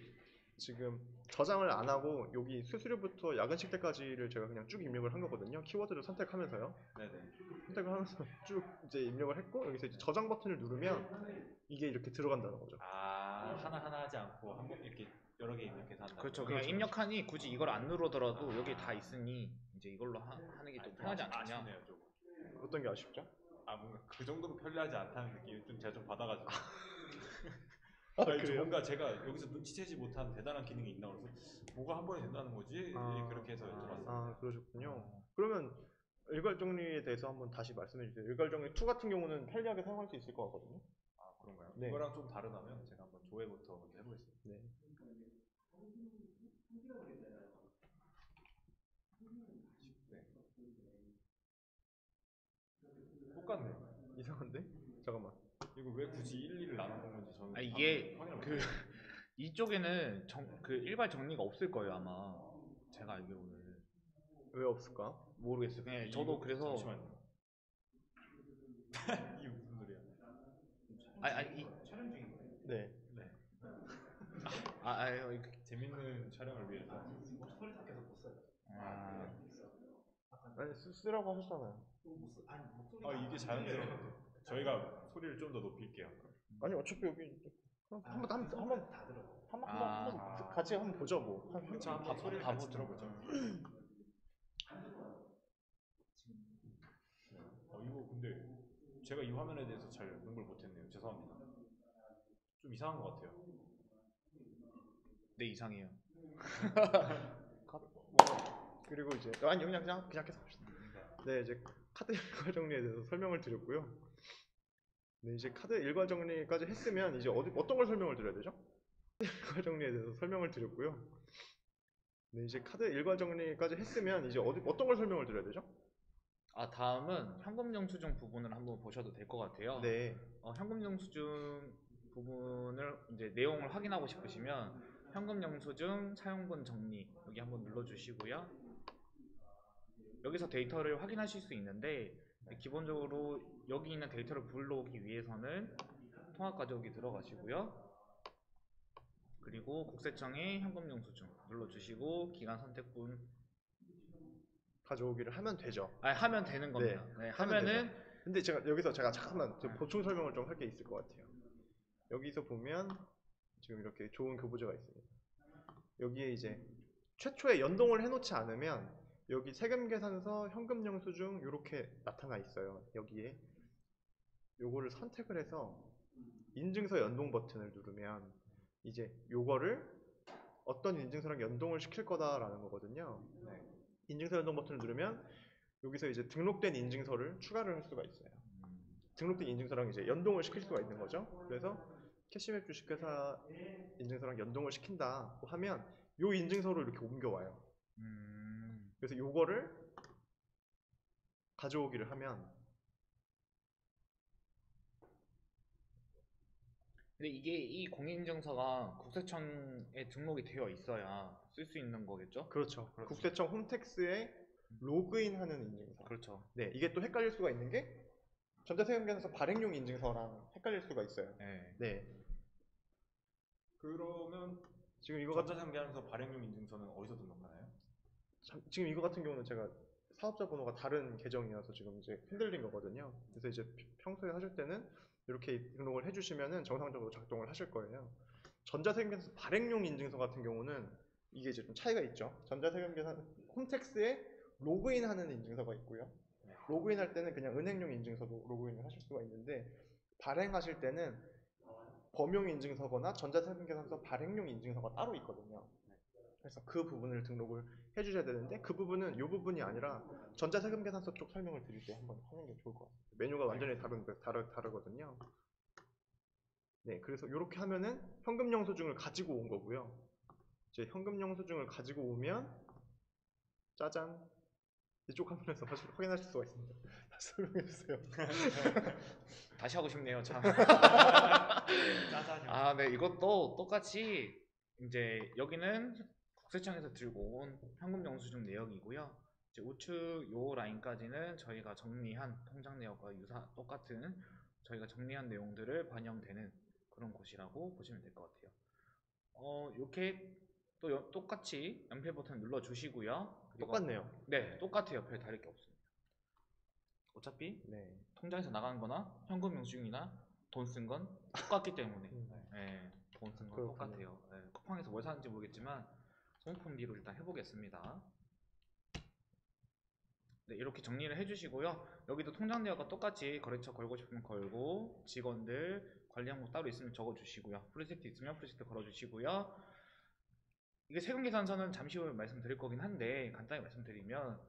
S1: 지금 저장을 안 하고 여기 수수료부터 야근식 때까지를 제가 그냥 쭉 입력을 한 거거든요. 키워드를 선택하면서요.
S3: 네네.
S1: 선택을 하면서 쭉 이제 입력을 했고 여기서 이제 저장 버튼을 누르면 이게 이렇게 들어간다는 거죠.
S3: 하나 하지 않고 한 번 이렇게 여러 개 입력해서 한다.
S2: 그렇죠. 그냥 입력하니 굳이 이걸 안 누르더라도 여기 다 있으니 이제 이걸로 하는 게 좀 편하지 않겠냐.
S3: 아쉽네요, 좀.
S1: 어떤 게 아쉽죠?
S3: 뭔가 그 정도로 편리하지 않다는 느낌이 좀 제가 좀 받아가지고.
S1: 그래요?
S3: 뭔가 제가 여기서 눈치채지 못한 대단한 기능이 있나 그래서 뭐가 한 번에 된다는 거지? 그렇게 해서 여쭤봤어요.
S1: 그러셨군요. 그러면 일괄 정리에 대해서 한번 다시 말씀해 주세요. 일괄 정리 2 같은 경우는 편리하게 사용할 수 있을 것 같거든요.
S3: 그런가요?
S1: 네.
S3: 이거랑 좀 다르다면 제가 한번 조회부터 먼저 해보겠습니다.
S1: 네.
S3: 똑같네요.
S1: 이상한데? 잠깐만.
S3: 이거 왜 굳이 1, 2를 나눠본 건지 저는
S2: 이게
S3: 확인을
S2: 그
S3: 못해요.
S2: 이쪽에는 그 일괄 정리가 없을 거예요 아마. 제가 알기로는
S1: 왜 없을까?
S2: 모르겠어요. 그냥 저도 그래서
S3: 잠시만요. 이게 무슨 소리야?
S2: 촬영 중인 거예요?
S1: 네.
S3: 재밌는 촬영을 위해서.
S2: 스토리상 계속 못 써요.
S1: 아니 쓰라고 하셨잖아요.
S3: 이게 자연스러운데. 저희가 소리를 좀 더 높일게요.
S1: 아니 어차피 여기 한번 같이 한번 보죠 뭐.
S3: 소리를 같이 들어보죠. 이거 근데 제가 이 화면에 대해서 잘 공부를 못했네요. 죄송합니다. 좀 이상한 것 같아요.
S2: 네, 이상해요.
S1: 그리고 이제 그냥 계속 봅시다. 네, 이제 카드 일괄 정리에 대해서 설명을 드렸고요. 네, 이제 카드 일괄 정리까지 했으면 이제 어떤 걸 설명을 드려야 되죠? 일괄 정리에 대해서 설명을 드렸고요. 네, 이제 카드 일괄 정리까지 했으면 이제 어떤 걸 설명을 드려야 되죠?
S2: 다음은 현금 영수증 부분을 한번 보셔도 될 것 같아요.
S1: 네.
S2: 현금 영수증 부분을 이제 내용을 확인하고 싶으시면 현금 영수증 사용분 정리 여기 한번 눌러주시고요. 여기서 데이터를 확인하실 수 있는데 기본적으로 여기 있는 데이터를 불러오기 위해서는 통합 가져오기 들어가시고요. 그리고 국세청의 현금 영수증 눌러주시고 기간 선택분
S1: 가져오기를 하면 되죠.
S2: 하면 되는 겁니다. 네, 하면은
S1: 되죠. 근데 여기서 제가 잠깐만 보충 설명을 좀 할 게 있을 것 같아요. 여기서 보면 지금 이렇게 좋은 교부제가 있습니다. 여기에 이제 최초에 연동을 해놓지 않으면 여기 세금계산서, 현금영수증 이렇게 나타나 있어요. 여기에 요거를 선택을 해서 인증서 연동 버튼을 누르면 이제 요거를 어떤 인증서랑 연동을 시킬 거다라는 거거든요. 인증서 연동 버튼을 누르면 여기서 이제 등록된 인증서를 추가를 할 수가 있어요. 등록된 인증서랑 이제 연동을 시킬 수가 있는 거죠. 그래서 캐시맥 주식회사 인증서랑 연동을 시킨다고 하면 요 인증서로 이렇게 옮겨와요. 그래서 요거를 가져오기를 하면
S2: 근데 이 공인인증서가 국세청에 등록이 되어 있어야 쓸 수 있는 거겠죠?
S1: 그렇죠. 국세청 홈택스에 로그인하는 인증서.
S2: 그렇죠.
S1: 네, 이게 또 헷갈릴 수가 있는 게 전자세금계산서 발행용 인증서랑 헷갈릴 수가 있어요. 네.
S3: 그러면
S1: 지금 이거
S3: 전자세금계산서 발행용 인증서는 어디서 등록하나요?
S1: 지금 이거 같은 경우는 제가 사업자 번호가 다른 계정이어서 지금 이제 흔들린 거거든요. 그래서 이제 평소에 하실 때는 이렇게 등록을 해주시면은 정상적으로 작동을 하실 거예요. 전자세금계산서 발행용 인증서 같은 경우는 이게 이제 좀 차이가 있죠. 전자세금계산 홈택스에 로그인하는 인증서가 있고요. 로그인할 때는 그냥 은행용 인증서도 로그인을 하실 수가 있는데 발행하실 때는 범용 인증서거나 전자세금계산서 발행용 인증서가 따로 있거든요. 그래서 그 부분을 등록을 해주셔야 되는데 그 부분은 이 부분이 아니라 전자세금계산서 쪽 설명을 드릴 때 한번 하는 게 좋을 것 같아요. 메뉴가 완전히 다르거든요. 네, 그래서 이렇게 하면은 현금 영수증을 가지고 온 거고요. 이제 현금 영수증을 가지고 오면 짜잔 이쪽 화면에서 확인하실 수가 있습니다. 다시 설명해 주세요.
S2: 다시 하고 싶네요, 참.
S3: 짜잔요.
S2: 아, 네, 이것도 똑같이 이제 여기는 국세청에서 들고 온 현금 영수증 내역이고요. 이제 우측 요 라인까지는 저희가 정리한 통장 내역과 똑같은 저희가 정리한 내용들을 반영되는 그런 곳이라고 보시면 될 것 같아요. 이렇게 또 똑같이 연필 버튼 눌러 주시고요.
S1: 똑같네요.
S2: 네, 똑같아요. 별 다를 게 없습니다. 어차피
S1: 네.
S2: 통장에서 나간 거나 현금 영수증이나 돈 쓴 건 똑같기 때문에
S1: 음.
S2: 네, 돈 쓴 건
S1: 그렇군요.
S2: 똑같아요. 네, 쿠팡에서 뭘 사는지 모르겠지만 소모품비로 일단 해보겠습니다. 네, 이렇게 정리를 해주시고요. 여기도 통장 내역과 똑같이 거래처 걸고 싶으면 걸고 직원들 관리 항목 따로 있으면 적어주시고요. 프로젝트 있으면 프로젝트 걸어주시고요. 이게 세금계산서는 잠시 후에 말씀드릴 거긴 한데 간단히 말씀드리면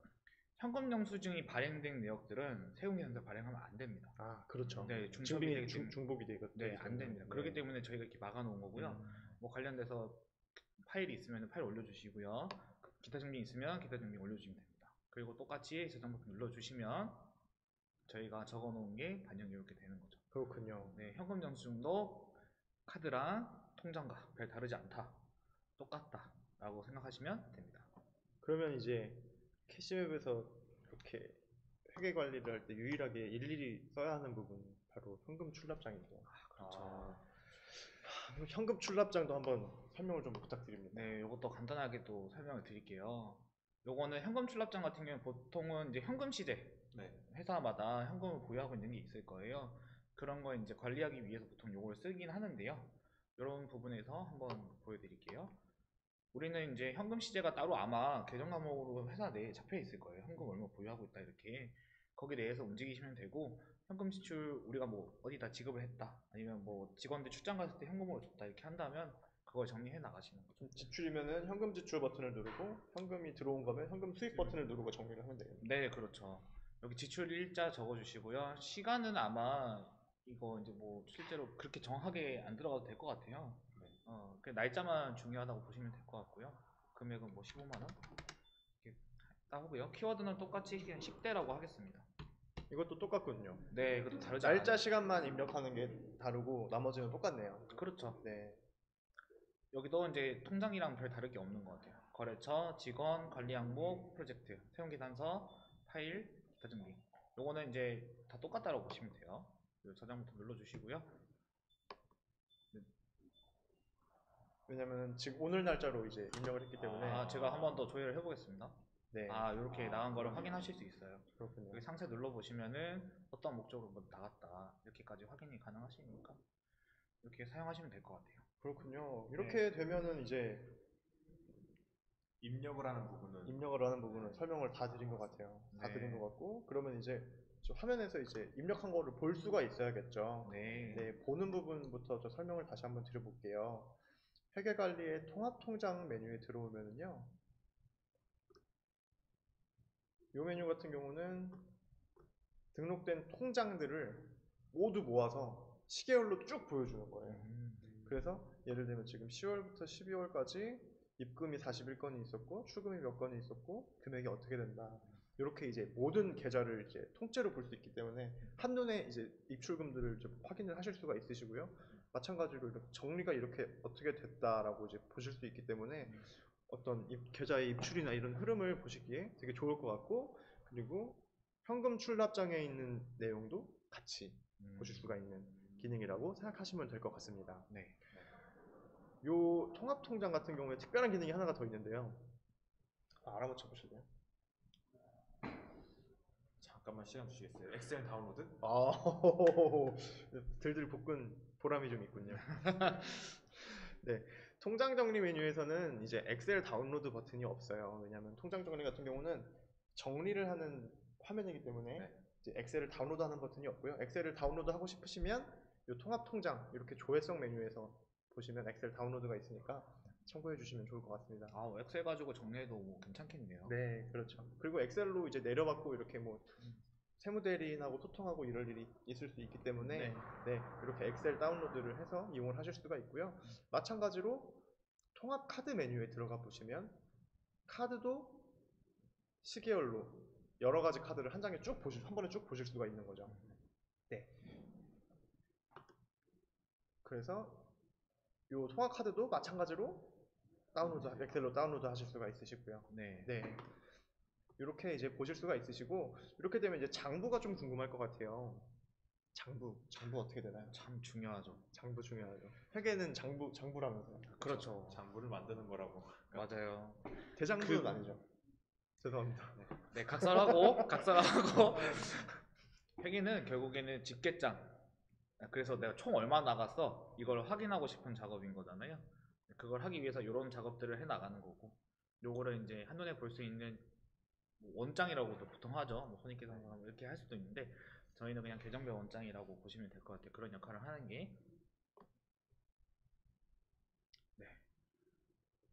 S2: 현금 영수증이 발행된 내역들은 세금계산서 발행하면 안 됩니다.
S1: 아 그렇죠.
S2: 네, 중첩이 되기 때문에
S1: 중복이 되거든요.
S2: 네, 안 됩니다. 그렇기 때문에 저희가 이렇게 막아놓은 거고요. 뭐 관련돼서 파일이 있으면 파일 올려주시고요. 기타 증빙 있으면 기타 증빙 올려주시면 됩니다. 그리고 똑같이 저장 버튼 눌러주시면 저희가 적어놓은 게 반영이 이렇게 되는 거죠.
S1: 그렇군요.
S2: 네, 현금 영수증도 카드랑 통장과 별 다르지 않다, 똑같다 라고 생각하시면 됩니다.
S1: 그러면 이제 캐시웹에서 이렇게 회계 관리를 할 때 유일하게 일일이 써야 하는 부분 바로 현금 출납장이고.
S2: 그렇죠.
S1: 현금 출납장도 한번 설명을 좀 부탁드립니다.
S2: 네, 이것도 간단하게 또 설명을 드릴게요. 요거는 현금 출납장 같은 경우는 보통은 이제 현금 시제,
S3: 네.
S2: 회사마다 현금을 보유하고 있는 게 있을 거예요. 그런 거 이제 관리하기 위해서 보통 요걸 쓰긴 하는데요. 이런 부분에서 한번 보여드릴게요. 우리는 이제 현금 시제가 따로 아마 계정 과목으로 회사 내에 잡혀 있을 거예요. 현금 얼마 보유하고 있다 이렇게. 거기 내에서 움직이시면 되고, 현금 지출 우리가 뭐 어디다 지급을 했다, 아니면 뭐 직원들 출장 갔을 때 현금으로 줬다 이렇게 한다면 그걸 정리해 나가시는 거죠.
S1: 지출이면은 현금 지출 버튼을 누르고 현금이 들어온 거면 현금 수입 버튼을 누르고 정리를 하면 돼요.
S2: 네, 그렇죠. 여기 지출 일자 적어주시고요. 시간은 아마 이거 이제 뭐 실제로 그렇게 정확하게 안 들어가도 될 것 같아요. 그 날짜만 중요하다고 보시면 될 것 같고요. 금액은 뭐 15만 원 이렇게 따오고요. 키워드는 똑같이 그냥 10대라고 하겠습니다.
S1: 이것도 똑같군요.
S2: 네, 이것도 다르지
S1: 날짜
S2: 않아요.
S1: 시간만 입력하는 게 다르고 나머지는 똑같네요.
S2: 그렇죠.
S1: 네.
S2: 여기도 이제 통장이랑 별 다를 게 없는 것 같아요. 거래처, 직원, 관리 항목, 프로젝트, 세금계산서, 파일, 기타 증빙. 요거는 이제 다 똑같다고 보시면 돼요. 저장 버튼 눌러주시고요.
S1: 왜냐면 지금 오늘 날짜로 이제 입력을 했기 때문에.
S2: 제가 한 번 더 조회를 해보겠습니다.
S1: 네.
S2: 이렇게 나간 거를 확인하실 수 있어요.
S1: 그렇군요.
S2: 여기 상세 눌러보시면은 어떤 목적으로 뭐 나갔다 이렇게까지 확인이 가능하시니까 이렇게 사용하시면 될 것 같아요.
S1: 그렇군요. 이렇게 되면은 이제
S3: 입력을 하는 부분은
S1: 설명을 다 드린 것 같아요. 다
S2: 네.
S1: 드린 것 같고, 그러면 이제 저 화면에서 이제 입력한 거를 볼 수가 있어야겠죠.
S2: 네.
S1: 네, 보는 부분부터 저 설명을 다시 한번 드려볼게요. 회계관리의 통합통장 메뉴에 들어오면은요, 이 메뉴 같은 경우는 등록된 통장들을 모두 모아서 시계열로 쭉 보여주는 거예요. 그래서 예를 들면 지금 10월부터 12월까지 입금이 41건이 있었고 출금이 몇 건이 있었고 금액이 어떻게 된다. 이렇게 이제 모든 계좌를 이제 통째로 볼 수 있기 때문에 한눈에 이제 입출금들을 좀 확인을 하실 수가 있으시고요. 마찬가지로 이렇게 정리가 이렇게 어떻게 됐다라고 이제 보실 수 있기 때문에 어떤 계좌의 입출이나 이런 흐름을 보시기에 되게 좋을 것 같고, 그리고 현금 출납장에 있는 내용도 같이 보실 수가 있는 기능이라고 생각하시면 될 것 같습니다.
S2: 네.
S1: 요 통합통장 같은 경우에 특별한 기능이 하나가 더 있는데요. 알아맞혀 보실래요?
S3: 잠깐만 시간 주시겠어요? 엑셀 다운로드?
S1: 들들 볶은 보람이 좀 있군요. 네, 통장 정리 메뉴에서는 이제 엑셀 다운로드 버튼이 없어요. 왜냐하면 통장 정리 같은 경우는 정리를 하는 화면이기 때문에
S3: 네.
S1: 이제 엑셀을 다운로드하는 버튼이 없고요. 엑셀을 다운로드하고 싶으시면 이 통합 통장 이렇게 조회성 메뉴에서 보시면 엑셀 다운로드가 있으니까 참고해 주시면 좋을 것 같습니다.
S2: 엑셀 가지고 정리해도 뭐 괜찮겠네요.
S1: 네, 그렇죠. 그리고 엑셀로 이제 내려받고 이렇게 뭐 세무대리인하고 소통하고 이럴 일이 있을 수 있기 때문에
S2: 네.
S1: 네, 이렇게 엑셀 다운로드를 해서 이용을 하실 수가 있고요. 마찬가지로 통합 카드 메뉴에 들어가 보시면 카드도 시계열로 여러 가지 카드를 한 장에 한 번에 쭉 보실 수가 있는 거죠. 네. 그래서 요 통합 카드도 마찬가지로 엑셀로 다운로드 하실 수가 있으시고요.
S2: 네.
S1: 네. 이렇게 이제 보실 수가 있으시고, 이렇게 되면 이제 장부가 좀 궁금할 것 같아요. 장부 어떻게 되나요?
S2: 참 중요하죠.
S1: 장부 중요하죠. 회계는 장부라면서요.
S2: 그렇죠.
S3: 장부를 만드는 거라고.
S2: 맞아요.
S1: 대장부는 아니죠. 죄송합니다.
S2: 네, 각설하고 회계는 결국에는 집계장. 그래서 내가 총 얼마 나갔어 이걸 확인하고 싶은 작업인 거잖아요. 그걸 하기 위해서 이런 작업들을 해 나가는 거고, 요거를 이제 한눈에 볼 수 있는 뭐 원장이라고도 보통 하죠. 뭐 손익계산서 이렇게 할 수도 있는데, 저희는 그냥 계정별 원장이라고 보시면 될 것 같아요. 그런 역할을 하는 게. 네.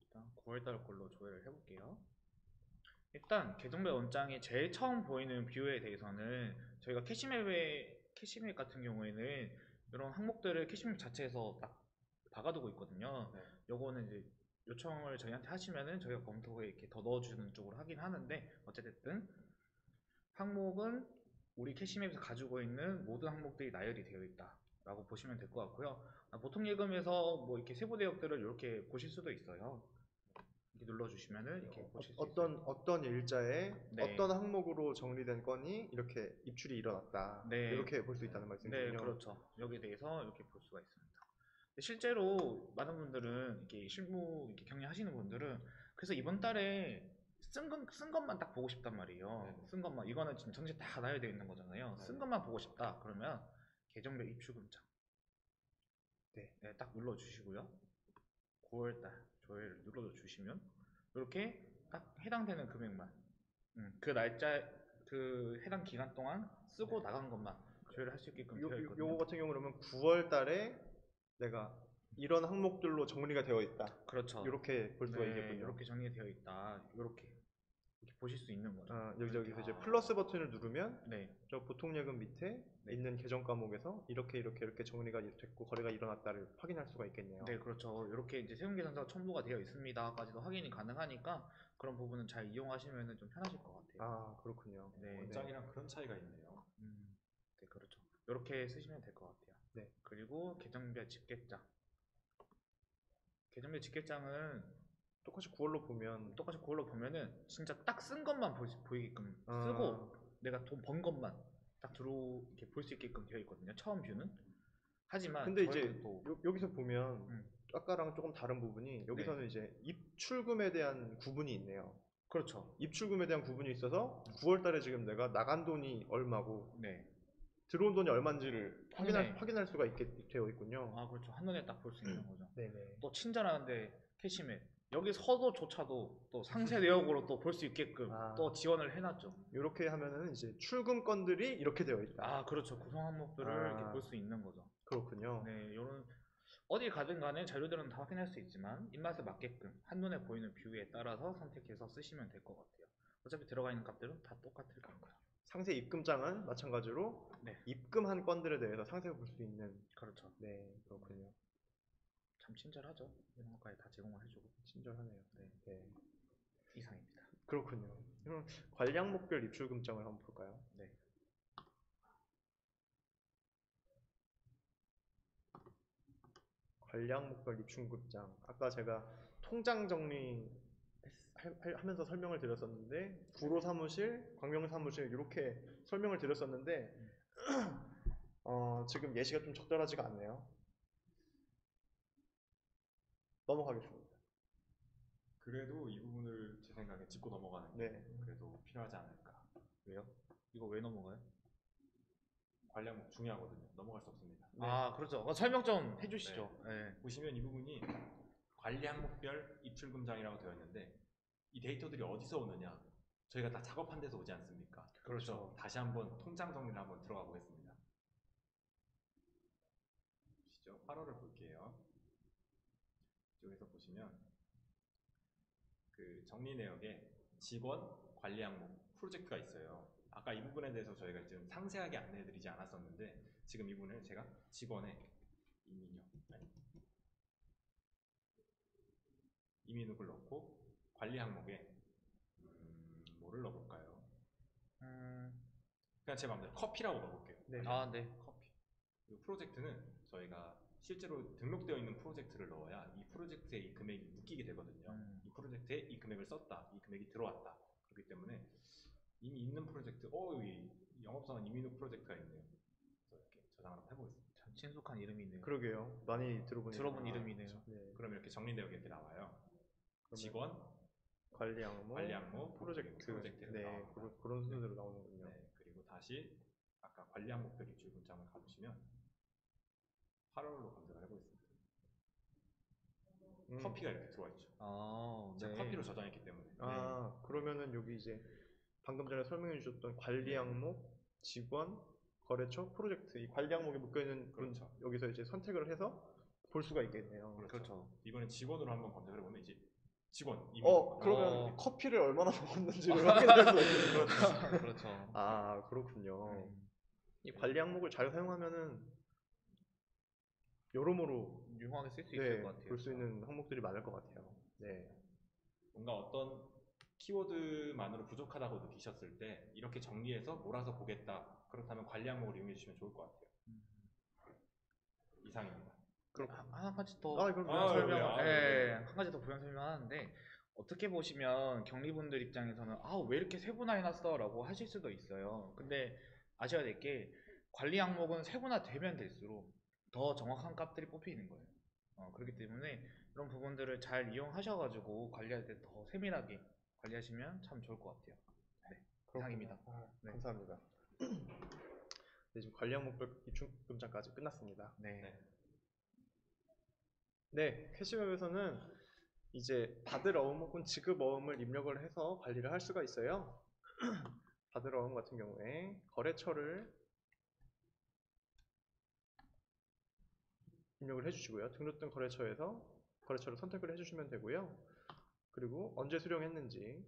S2: 일단 9월달 걸로 조회를 해볼게요. 일단 계정별 원장이 제일 처음 보이는 뷰에 대해서는 저희가 캐시맵 같은 경우에는 이런 항목들을 캐시맵 자체에서 딱 박아두고 있거든요.
S3: 네.
S2: 요거는 이제 요청을 저희한테 하시면은 저희가 검토에 이렇게 더 넣어주는 쪽으로 하긴 하는데, 어쨌든 항목은 우리 캐시맵에서 가지고 있는 모든 항목들이 나열이 되어 있다라고 보시면 될 것 같고요. 보통 예금에서 뭐 이렇게 세부 내역들을 이렇게 보실 수도 있어요. 이렇게 눌러주시면은 이렇게 보실 수 있어요.
S1: 어떤 일자에
S2: 네.
S1: 어떤 항목으로 정리된 건이 이렇게 입출이 일어났다.
S2: 네.
S1: 이렇게 볼 수 있다는 말씀이군요.
S2: 네, 그렇죠. 여기에 대해서 이렇게 볼 수가 있습니다. 실제로 많은 분들은 이렇게 실무 이렇게 경영하시는 분들은 그래서 이번 달에 쓴 것만 딱 보고 싶단 말이에요.
S3: 네.
S2: 쓴 것만, 이거는 지금 전체 다 나열되어 있는 거잖아요. 쓴 것만 보고 싶다 그러면 계정별 입출금장 네, 딱 눌러주시고요. 9월달 조회를 눌러주시면 이렇게 딱 해당되는 금액만, 그 날짜 그 해당 기간 동안 쓰고 나간 것만 조회를 할 수 있게끔 되어 있거든요.
S1: 요거 같은 경우는 그러면 9월 달에 내가 이런 항목들로 정리가 되어 있다.
S2: 그렇죠.
S1: 이렇게 볼 수가
S2: 네,
S1: 있겠군요.
S2: 이렇게 정리되어 있다. 이렇게 보실 수 있는 거죠.
S1: 여기서 이제 플러스 버튼을 누르면
S2: 네,
S1: 저 보통 예금 밑에
S2: 네.
S1: 있는 계정 과목에서 이렇게 정리가 됐고 거래가 일어났다를 확인할 수가 있겠네요.
S2: 네, 그렇죠. 이렇게 이제 세금계산서가 첨부가 되어 있습니다까지도 확인이 가능하니까 그런 부분은 잘 이용하시면 좀 편하실 것 같아요.
S1: 아, 그렇군요.
S2: 네.
S3: 원장이랑 그런 차이가 있네요.
S2: 네, 그렇죠. 이렇게 쓰시면 될 것 같아요.
S1: 네.
S2: 그리고 계정별 집계장. 계정별 집계장은
S1: 똑같이 9월로 보면
S2: 똑같이 그걸로 보면은 진짜 딱 쓴 것만 보이게끔
S1: 아.
S2: 쓰고 내가 돈 번 것만 딱 이렇게 볼 수 있게끔 되어 있거든요. 처음 뷰는. 하지만
S1: 근데 이제
S2: 저희는 또
S1: 여기서 보면
S2: 음.
S1: 아까랑 조금 다른 부분이 여기서는
S2: 네.
S1: 이제 입출금에 대한 구분이 있네요.
S2: 그렇죠.
S1: 입출금에 대한 구분이 있어서 9월 달에 지금 내가 나간 돈이 얼마고
S2: 네.
S1: 들어온 돈이 얼마인지를
S2: 네.
S1: 확인할 수가 있게 되어 있군요.
S2: 아, 그렇죠. 한눈에 딱 볼 수 있는 거죠.
S1: 네네.
S2: 또 친절한데 캐시맵 여기 서도조차도 또 상세 내역으로 또 볼 수 있게끔 또 지원을 해놨죠.
S1: 이렇게 하면은 이제 출금건들이 이렇게 되어 있다.
S2: 아, 그렇죠. 구성 항목들을 이렇게 볼 수 있는 거죠.
S1: 그렇군요.
S2: 네, 요런 어디 가든 간에 자료들은 다 확인할 수 있지만 입맛에 맞게끔 한눈에 보이는 뷰에 따라서 선택해서 쓰시면 될 것 같아요. 어차피 들어가 있는 값들은 다 똑같을 거고요.
S1: 상세 입금장은 마찬가지로
S2: 네.
S1: 입금한 건들에 대해서 상세히 볼 수 있는.
S2: 그렇죠.
S1: 네, 그렇군요.
S2: 참 친절하죠. 이런 것까지 다 제공을 해주고.
S1: 친절하네요. 네.
S2: 이상입니다.
S1: 그렇군요. 그럼 관리 항목별 입출금장을 한번 볼까요?
S2: 네.
S1: 관리 항목별 입출금장. 아까 제가 통장 정리 하면서 설명을 드렸었는데 구로 사무실, 광명 사무실 이렇게 설명을 드렸었는데 지금 예시가 좀 적절하지가 않네요. 넘어가겠습니다.
S3: 그래도 이 부분을 제 생각에 짚고 넘어가는 게
S1: 네.
S3: 그래도 필요하지 않을까.
S2: 왜요? 이거 왜 넘어가요?
S3: 관리 항목 중요하거든요. 넘어갈 수 없습니다.
S1: 네.
S2: 아, 그렇죠. 설명 좀 해주시죠. 네.
S3: 보시면 이 부분이 관리 항목별 입출금장이라고 되어 있는데 이 데이터들이 어디서 오느냐? 저희가 다 작업한 데서 오지 않습니까?
S2: 그렇죠.
S3: 다시 한번 통장 정리를 한번 들어가 보겠습니다. 보시죠. 8월을 볼게요. 이쪽에서 보시면 그 정리 내역에 직원 관리 항목 프로젝트가 있어요. 아까 이 부분에 대해서 저희가 좀 상세하게 안내해드리지 않았었는데 지금 이 부분을 제가 직원의 이민혁 이민욱을 넣고 관리 항목에 뭐를 넣어볼까요? 그냥 제 마음대로 커피라고 넣어볼게요.
S1: 네.
S2: 아, 네.
S3: 커피. 이 프로젝트는 저희가 실제로 등록되어 있는 프로젝트를 넣어야 이 프로젝트에 이 금액이 묶이게 되거든요. 이 프로젝트에 이 금액을 썼다, 이 금액이 들어왔다. 그렇기 때문에 이미 있는 프로젝트, 여기 영업사원 이민욱 프로젝트가 있네요. 그래서 이렇게 저장을 한번 해보겠습니다.
S2: 참 친숙한 이름이네요.
S1: 그러게요. 많이
S2: 들어본 이름이네요.
S1: 네.
S3: 그럼 이렇게 정리되어 이렇게 나와요.
S1: 그러면
S3: 직원,
S1: 관리 항목,
S3: 관리 항목,
S1: 프로젝트.
S3: 프로젝트
S1: 네,
S3: 나옵니다.
S1: 그런 순서대로 나오는군요.
S3: 네, 그리고 다시 아까 관리 항목별 입출 문장을 가보시면 8월로 검색을 해보겠습니다. 커피가 이렇게 들어와 있죠.
S2: 아,
S3: 제가
S2: 네.
S3: 커피로 저장했기 때문에.
S1: 아, 그러면은 여기 이제 방금 전에 설명해 주셨던 관리 항목, 직원, 거래처, 프로젝트 이 관리 항목에 묶여 있는
S3: 그렇죠.
S1: 여기서 이제 선택을 해서 볼 수가 있겠네요.
S2: 그렇죠.
S3: 이번엔 직원으로 한번 검색을 해보면 이제 직원 이민욱.
S1: 그러면 커피를 얼마나 먹었는지를 확인할 수가 있겠네요.
S2: 그렇죠.
S1: 아, 그렇군요. 이 관리 항목을 잘 사용하면은 여러모로
S2: 유용하게 쓸 수 있을 것 같아요.
S1: 볼 수 있는 항목들이 많을 것 같아요. 네.
S3: 뭔가 어떤 키워드만으로 부족하다고 느끼셨을 때 이렇게 정리해서 몰아서 보겠다. 그렇다면 관리 항목을 이용해 주시면 좋을 것 같아요. 이상입니다.
S2: 한 가지 더
S1: 그럼
S3: 아,
S2: 설명,
S3: 네.
S2: 한 가지 더 부연 설명하는데 어떻게 보시면 경리분들 입장에서는 왜 이렇게 세분화 해놨어라고 하실 수도 있어요. 근데 아셔야 될 게 관리 항목은 세분화되면 될수록 더 정확한 값들이 뽑히는 거예요. 그렇기 때문에 이런 부분들을 잘 이용하셔가지고 관리할 때 더 세밀하게 관리하시면 참 좋을 것 같아요. 네, 이상입니다. 네.
S1: 감사합니다. 네, 지금 관리 항목별 입출금장까지 끝났습니다.
S2: 네.
S1: 네, 캐시웹에서는 이제 받을 어음 혹은 지급 어음을 입력을 해서 관리를 할 수가 있어요. 받을 어음 같은 경우에 거래처를 입력을 해주시고요. 등록된 거래처에서 거래처를 선택을 해주시면 되고요. 그리고 언제 수령했는지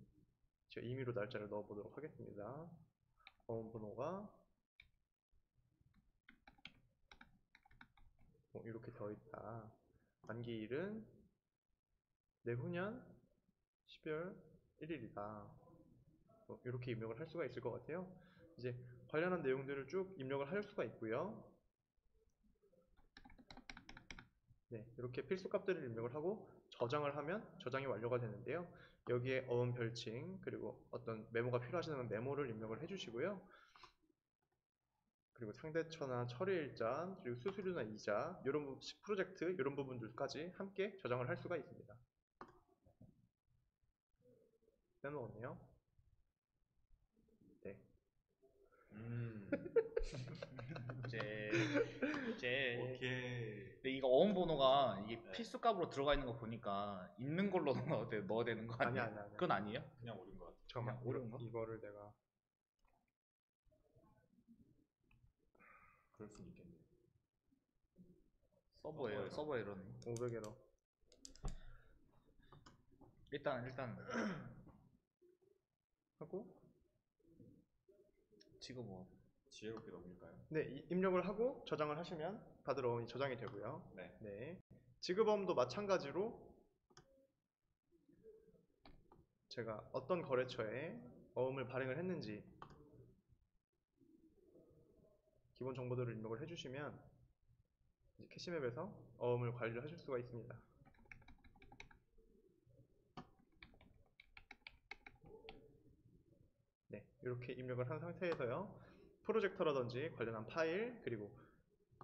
S1: 제가 임의로 날짜를 넣어보도록 하겠습니다. 어음 번호가 이렇게 되어 있다. 만기일은 내후년 12월 1일이다. 이렇게 입력을 할 수가 있을 것 같아요. 이제 관련한 내용들을 쭉 입력을 할 수가 있고요. 네, 이렇게 필수 값들을 입력을 하고 저장을 하면 저장이 완료가 되는데요. 여기에 어음 별칭 그리고 어떤 메모가 필요하시다면 메모를 입력을 해주시고요. 그리고 상대처나 처리일자 그리고 수수료나 이자 이런 프로젝트 이런 부분들까지 함께 저장을 할 수가 있습니다. 빼놓았네요. 네.
S3: 오케이.
S2: 근데 이거 어음 번호가 이게 필수 값으로 들어가 있는 거 보니까 있는 걸로 넣어야 되는 거 아니에요?
S1: 아니야.
S2: 그건 아니에요?
S3: 그냥 옳은 것 같아요.
S1: 잠깐만,
S2: 그냥 옳은 거?
S1: 이거를 내가
S3: 그럴 수는 있겠네요.
S2: 서버 에러네.
S1: 500에러
S2: 일단
S1: 하고
S2: 지금
S3: 지혜롭게 넘길까요?
S1: 네, 입력을 하고 저장을 하시면 받을 어음이 저장이 되고요.
S3: 네.
S1: 지급어음도 마찬가지로 제가 어떤 거래처에 어음을 발행을 했는지 기본 정보들을 입력을 해주시면 이제 캐시맵에서 어음을 관리를 하실 수가 있습니다. 네, 이렇게 입력을 한 상태에서요. 프로젝터라든지 관련한 파일 그리고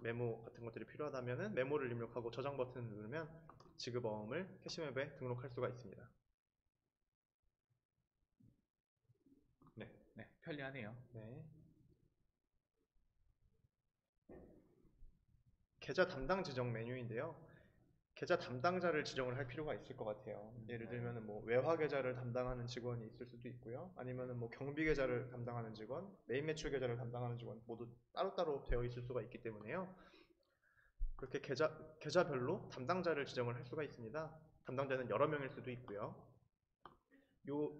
S1: 메모 같은 것들이 필요하다면 메모를 입력하고 저장 버튼을 누르면 지급 어음을 캐시맵에 등록할 수가 있습니다.
S2: 네, 편리하네요.
S1: 네. 계좌 담당 지정 메뉴인데요. 계좌 담당자를 지정을 할 필요가 있을 것 같아요. 예를 들면 뭐 외화 계좌를 담당하는 직원이 있을 수도 있고요. 아니면은 뭐 경비 계좌를 담당하는 직원, 메인 매출 계좌를 담당하는 직원 모두 따로따로 되어 있을 수가 있기 때문에요. 그렇게 계좌별로 담당자를 지정을 할 수가 있습니다. 담당자는 여러 명일 수도 있고요. 요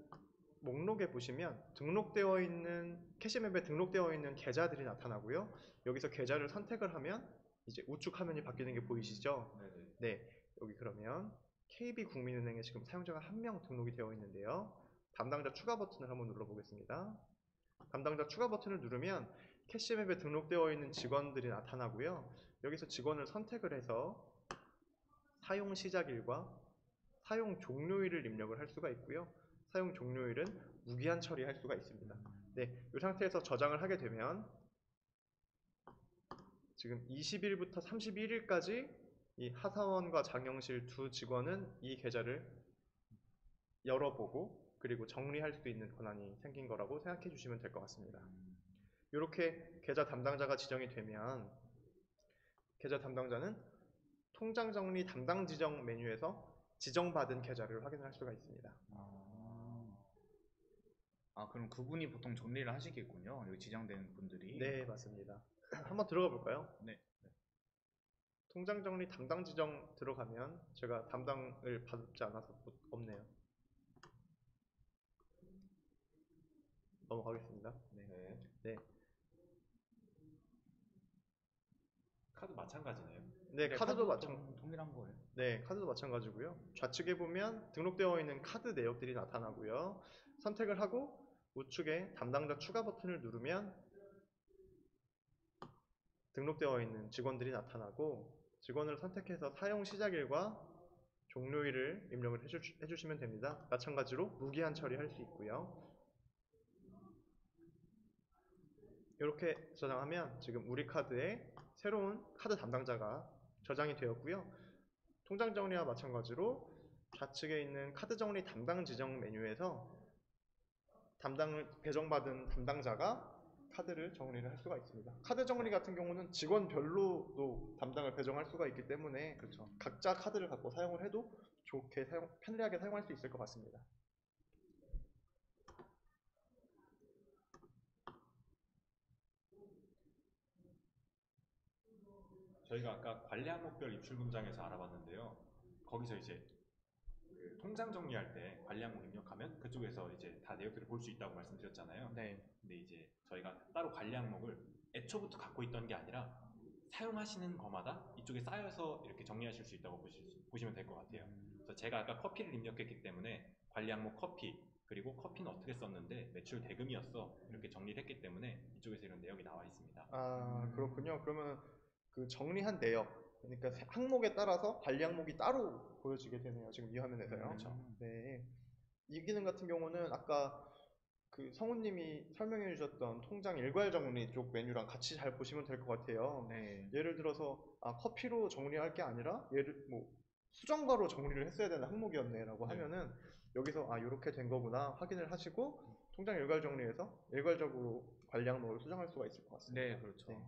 S1: 목록에 보시면 등록되어 있는 캐시맵에 등록되어 있는 계좌들이 나타나고요. 여기서 계좌를 선택을 하면 이제 우측 화면이 바뀌는 게 보이시죠?
S3: 네네.
S1: 네, 여기 그러면 KB국민은행에 지금 사용자가 1명 등록이 되어 있는데요. 담당자 추가 버튼을 한번 눌러보겠습니다. 담당자 추가 버튼을 누르면 캐시맵에 등록되어 있는 직원들이 나타나고요. 여기서 직원을 선택을 해서 사용 시작일과 사용 종료일을 입력을 할 수가 있고요. 사용 종료일은 무기한 처리할 수가 있습니다. 네, 이 상태에서 저장을 하게 되면 지금 20일부터 31일까지 이 하사원과 장영실 두 직원은 이 계좌를 열어보고 그리고 정리할 수 있는 권한이 생긴 거라고 생각해 주시면 될 것 같습니다. 이렇게 계좌 담당자가 지정이 되면 계좌 담당자는 통장 정리 담당 지정 메뉴에서 지정받은 계좌를 확인할 수가 있습니다.
S2: 그럼 그분이 보통 정리를 하시겠군요. 여기 지정된 분들이.
S1: 네, 맞습니다. 한번 들어가 볼까요?
S2: 네.
S1: 통장 정리 담당 지정 들어가면 제가 담당을 받지 않아서 없네요. 넘어가겠습니다.
S3: 네.
S1: 네.
S3: 카드 마찬가지네요.
S1: 네, 카드도
S2: 동일한 거예요.
S1: 네, 카드도 마찬가지고요. 좌측에 보면 등록되어 있는 카드 내역들이 나타나고요. 선택을 하고 우측에 담당자 추가 버튼을 누르면 등록되어 있는 직원들이 나타나고 직원을 선택해서 사용 시작일과 종료일을 입력을 해주시면 됩니다. 마찬가지로 무기한 처리할 수 있고요. 이렇게 저장하면 지금 우리 카드에 새로운 카드 담당자가 저장이 되었고요. 통장 정리와 마찬가지로 좌측에 있는 카드 정리 담당 지정 메뉴에서 담당을 배정받은 담당자가 카드를 정리를 할 수가 있습니다. 카드 정리 같은 경우는 직원별로도 담당을 배정할 수가 있기 때문에
S2: 그렇죠.
S1: 각자 카드를 갖고 사용을 해도 좋게 편리하게 사용할 수 있을 것 같습니다.
S3: 저희가 아까 관리 항목별 입출 금장에서 알아봤는데요. 거기서 이제 그 통장 정리할 때 관리 항목 입력하면 그쪽에서 이제 다 내역들을 볼 수 있다고 말씀드렸잖아요.
S2: 네.
S3: 근데 이제 저희가 따로 관리 항목을 애초부터 갖고 있던 게 아니라 사용하시는 거마다 이쪽에 쌓여서 이렇게 정리하실 수 있다고 보시면 될 것 같아요. 그래서 제가 아까 커피를 입력했기 때문에 관리 항목 커피, 그리고 커피는 어떻게 썼는데 매출 대금이었어, 이렇게 정리를 했기 때문에 이쪽에서 이런 내역이 나와 있습니다.
S1: 그렇군요. 그러면 그 정리한 내역, 그러니까 항목에 따라서 관리 항목이 따로 보여지게 되네요. 지금 이 화면에서요.
S3: 그렇죠.
S1: 네. 이 기능 같은 경우는 아까 그 성우님이 설명해 주셨던 통장 일괄 정리 쪽 메뉴랑 같이 잘 보시면 될 것 같아요.
S2: 네.
S1: 예를 들어서 커피로 정리할 게 아니라 수정과로 정리를 했어야 되는 항목이었네라고
S3: 네.
S1: 하면은 여기서 이렇게 된 거구나 확인을 하시고 통장 일괄 정리해서 일괄적으로 관리 항목을 수정할 수가 있을 것 같습니다.
S2: 네, 그렇죠.
S1: 네.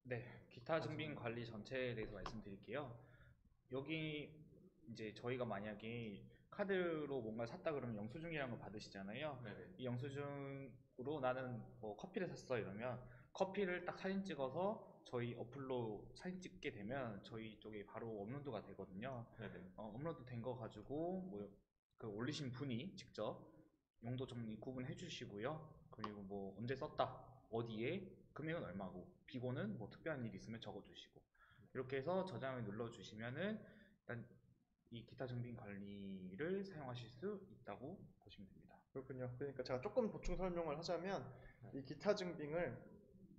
S2: 네, 기타 증빙 관리 전체에 대해서 말씀드릴게요. 여기 이제 저희가 만약에 카드로 뭔가를 샀다 그러면 영수증이라는 걸 받으시잖아요.
S3: 네네.
S2: 이 영수증으로 나는 뭐 커피를 샀어 이러면 커피를 딱 사진 찍어서 저희 어플로 사진 찍게 되면 저희 쪽에 바로 업로드가 되거든요.
S3: 네네.
S2: 업로드 된 거 가지고 뭐 그 올리신 분이 직접 용도 정리 구분해 주시고요. 그리고 뭐 언제 썼다, 어디에, 금액은 얼마고, 비고는 뭐 특별한 일이 있으면 적어 주시고, 이렇게 해서 저장을 눌러 주시면은 일단 이 기타 증빙 관리를 사용하실 수 있다고 보시면 됩니다.
S1: 그렇군요. 그러니까 제가 조금 보충 설명을 하자면 이 기타 증빙을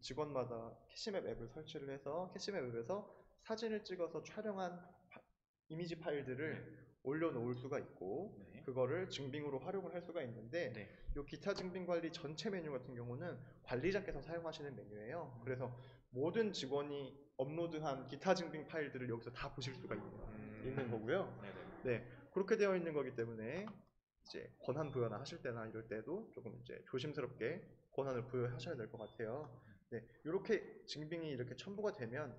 S1: 직원마다 캐시맵 앱을 설치를 해서 캐시맵 앱에서 사진을 찍어서 촬영한 이미지 파일들을 올려놓을 수가 있고
S2: 네.
S1: 그거를 증빙으로 활용을 할 수가 있는데
S2: 네.
S1: 이 기타 증빙 관리 전체 메뉴 같은 경우는 관리자께서 사용하시는 메뉴예요. 그래서 모든 직원이 업로드한 기타 증빙 파일들을 여기서 다 보실 수가 있는 거고요.
S3: 네네.
S1: 네, 그렇게 되어 있는 거기 때문에 이제 권한 부여나 하실 때나 이럴 때도 조금 이제 조심스럽게 권한을 부여하셔야 될 것 같아요. 네, 이렇게 증빙이 이렇게 첨부가 되면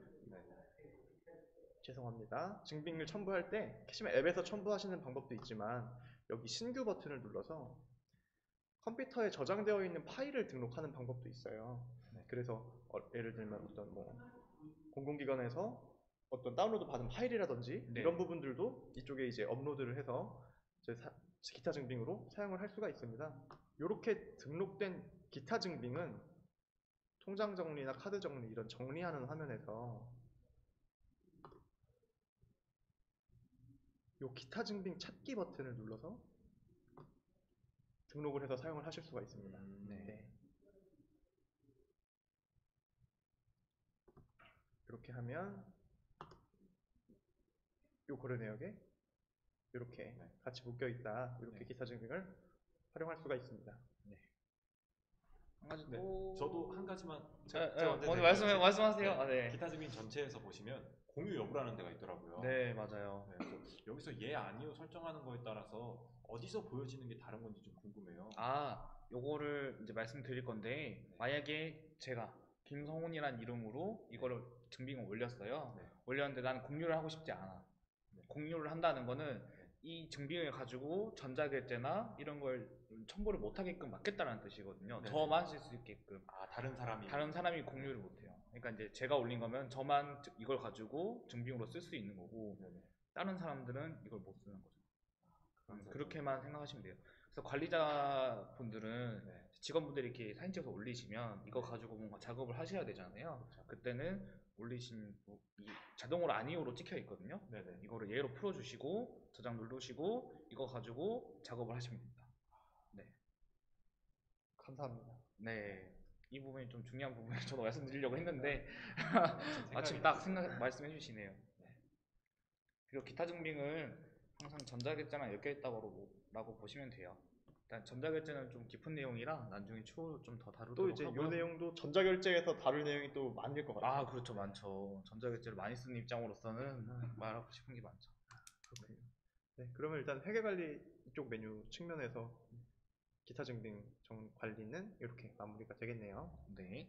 S1: 죄송합니다. 증빙을 첨부할 때 캐시맵 앱에서 첨부하시는 방법도 있지만 여기 신규 버튼을 눌러서 컴퓨터에 저장되어 있는 파일을 등록하는 방법도 있어요. 그래서 예를 들면 어떤 공공기관에서 어떤 다운로드 받은 파일이라든지
S2: 네.
S1: 이런 부분들도 이쪽에 이제 업로드를 해서 이제 기타 증빙으로 사용을 할 수가 있습니다. 이렇게 등록된 기타 증빙은 통장 정리나 카드 정리 이런 정리하는 화면에서 요 기타 증빙 찾기 버튼을 눌러서 등록을 해서 사용을 하실 수가 있습니다. 네. 이렇게 하면 요 거래 내역에 이렇게 같이 묶여 있다. 이렇게 기타 증빙을 활용할 수가 있습니다.
S2: 한 가지
S3: 네,
S2: 또
S3: 저도 한 가지만
S2: 먼저 말씀하세요. 아, 네.
S3: 기타 증빙 전체에서 보시면 공유 여부라는 데가 있더라고요.
S2: 네, 맞아요.
S3: 네, 그래서 여기서 예 아니요 설정하는 거에 따라서 어디서 보여지는 게 다른 건지 좀 궁금해요.
S2: 요거를 이제 말씀드릴 건데, 만약에 제가 김성훈이란 이름으로 이거를 증빙을 올렸어요.
S3: 네.
S2: 올렸는데 나는 공유를 하고 싶지 않아. 공유를 한다는 거는 이 증빙을 가지고 전자결제나 이런 걸 첨부를 못하게끔 막겠다는 뜻이거든요.
S3: 네.
S2: 저만 쓸 수 있게끔.
S3: 다른 사람이
S2: 공유를 못해요. 그러니까 이제 제가 올린 거면 저만 이걸 가지고 증빙으로 쓸 수 있는 거고, 다른 사람들은 이걸 못 쓰는 거죠. 그렇게만 생각하시면 돼요. 그래서 관리자분들은 직원분들이 이렇게 사진 찍어서 올리시면 이거 가지고 뭔가 작업을 하셔야 되잖아요. 그때는 올리신 이 자동으로 아니오로 찍혀 있거든요. 이거를 예로 풀어주시고 저장 누르시고 이거 가지고 작업을 하시면 됩니다.
S1: 감사합니다.
S2: 네, 이 부분이 좀 중요한 부분을 저도 말씀드리려고 했는데 마침 딱 말씀해 주시네요. 그리고 기타 증빙은 항상 전자결제랑 엮여 있다고 보시면 돼요. 일단 전자결제는 좀 깊은 내용이라 나중에 추후 좀 더 다루도록
S1: 또 이제
S2: 하고요.
S1: 이 내용도 전자결제에서 다룰 내용이 또 많을 것 같아요.
S2: 그렇죠, 많죠. 전자결제를 많이 쓰는 입장으로서는 말하고 싶은 게 많죠.
S1: 그렇군요. 네, 그러면 일단 회계관리 이쪽 메뉴 측면에서 기타 증빙 관리는 이렇게 마무리가 되겠네요.
S2: 네.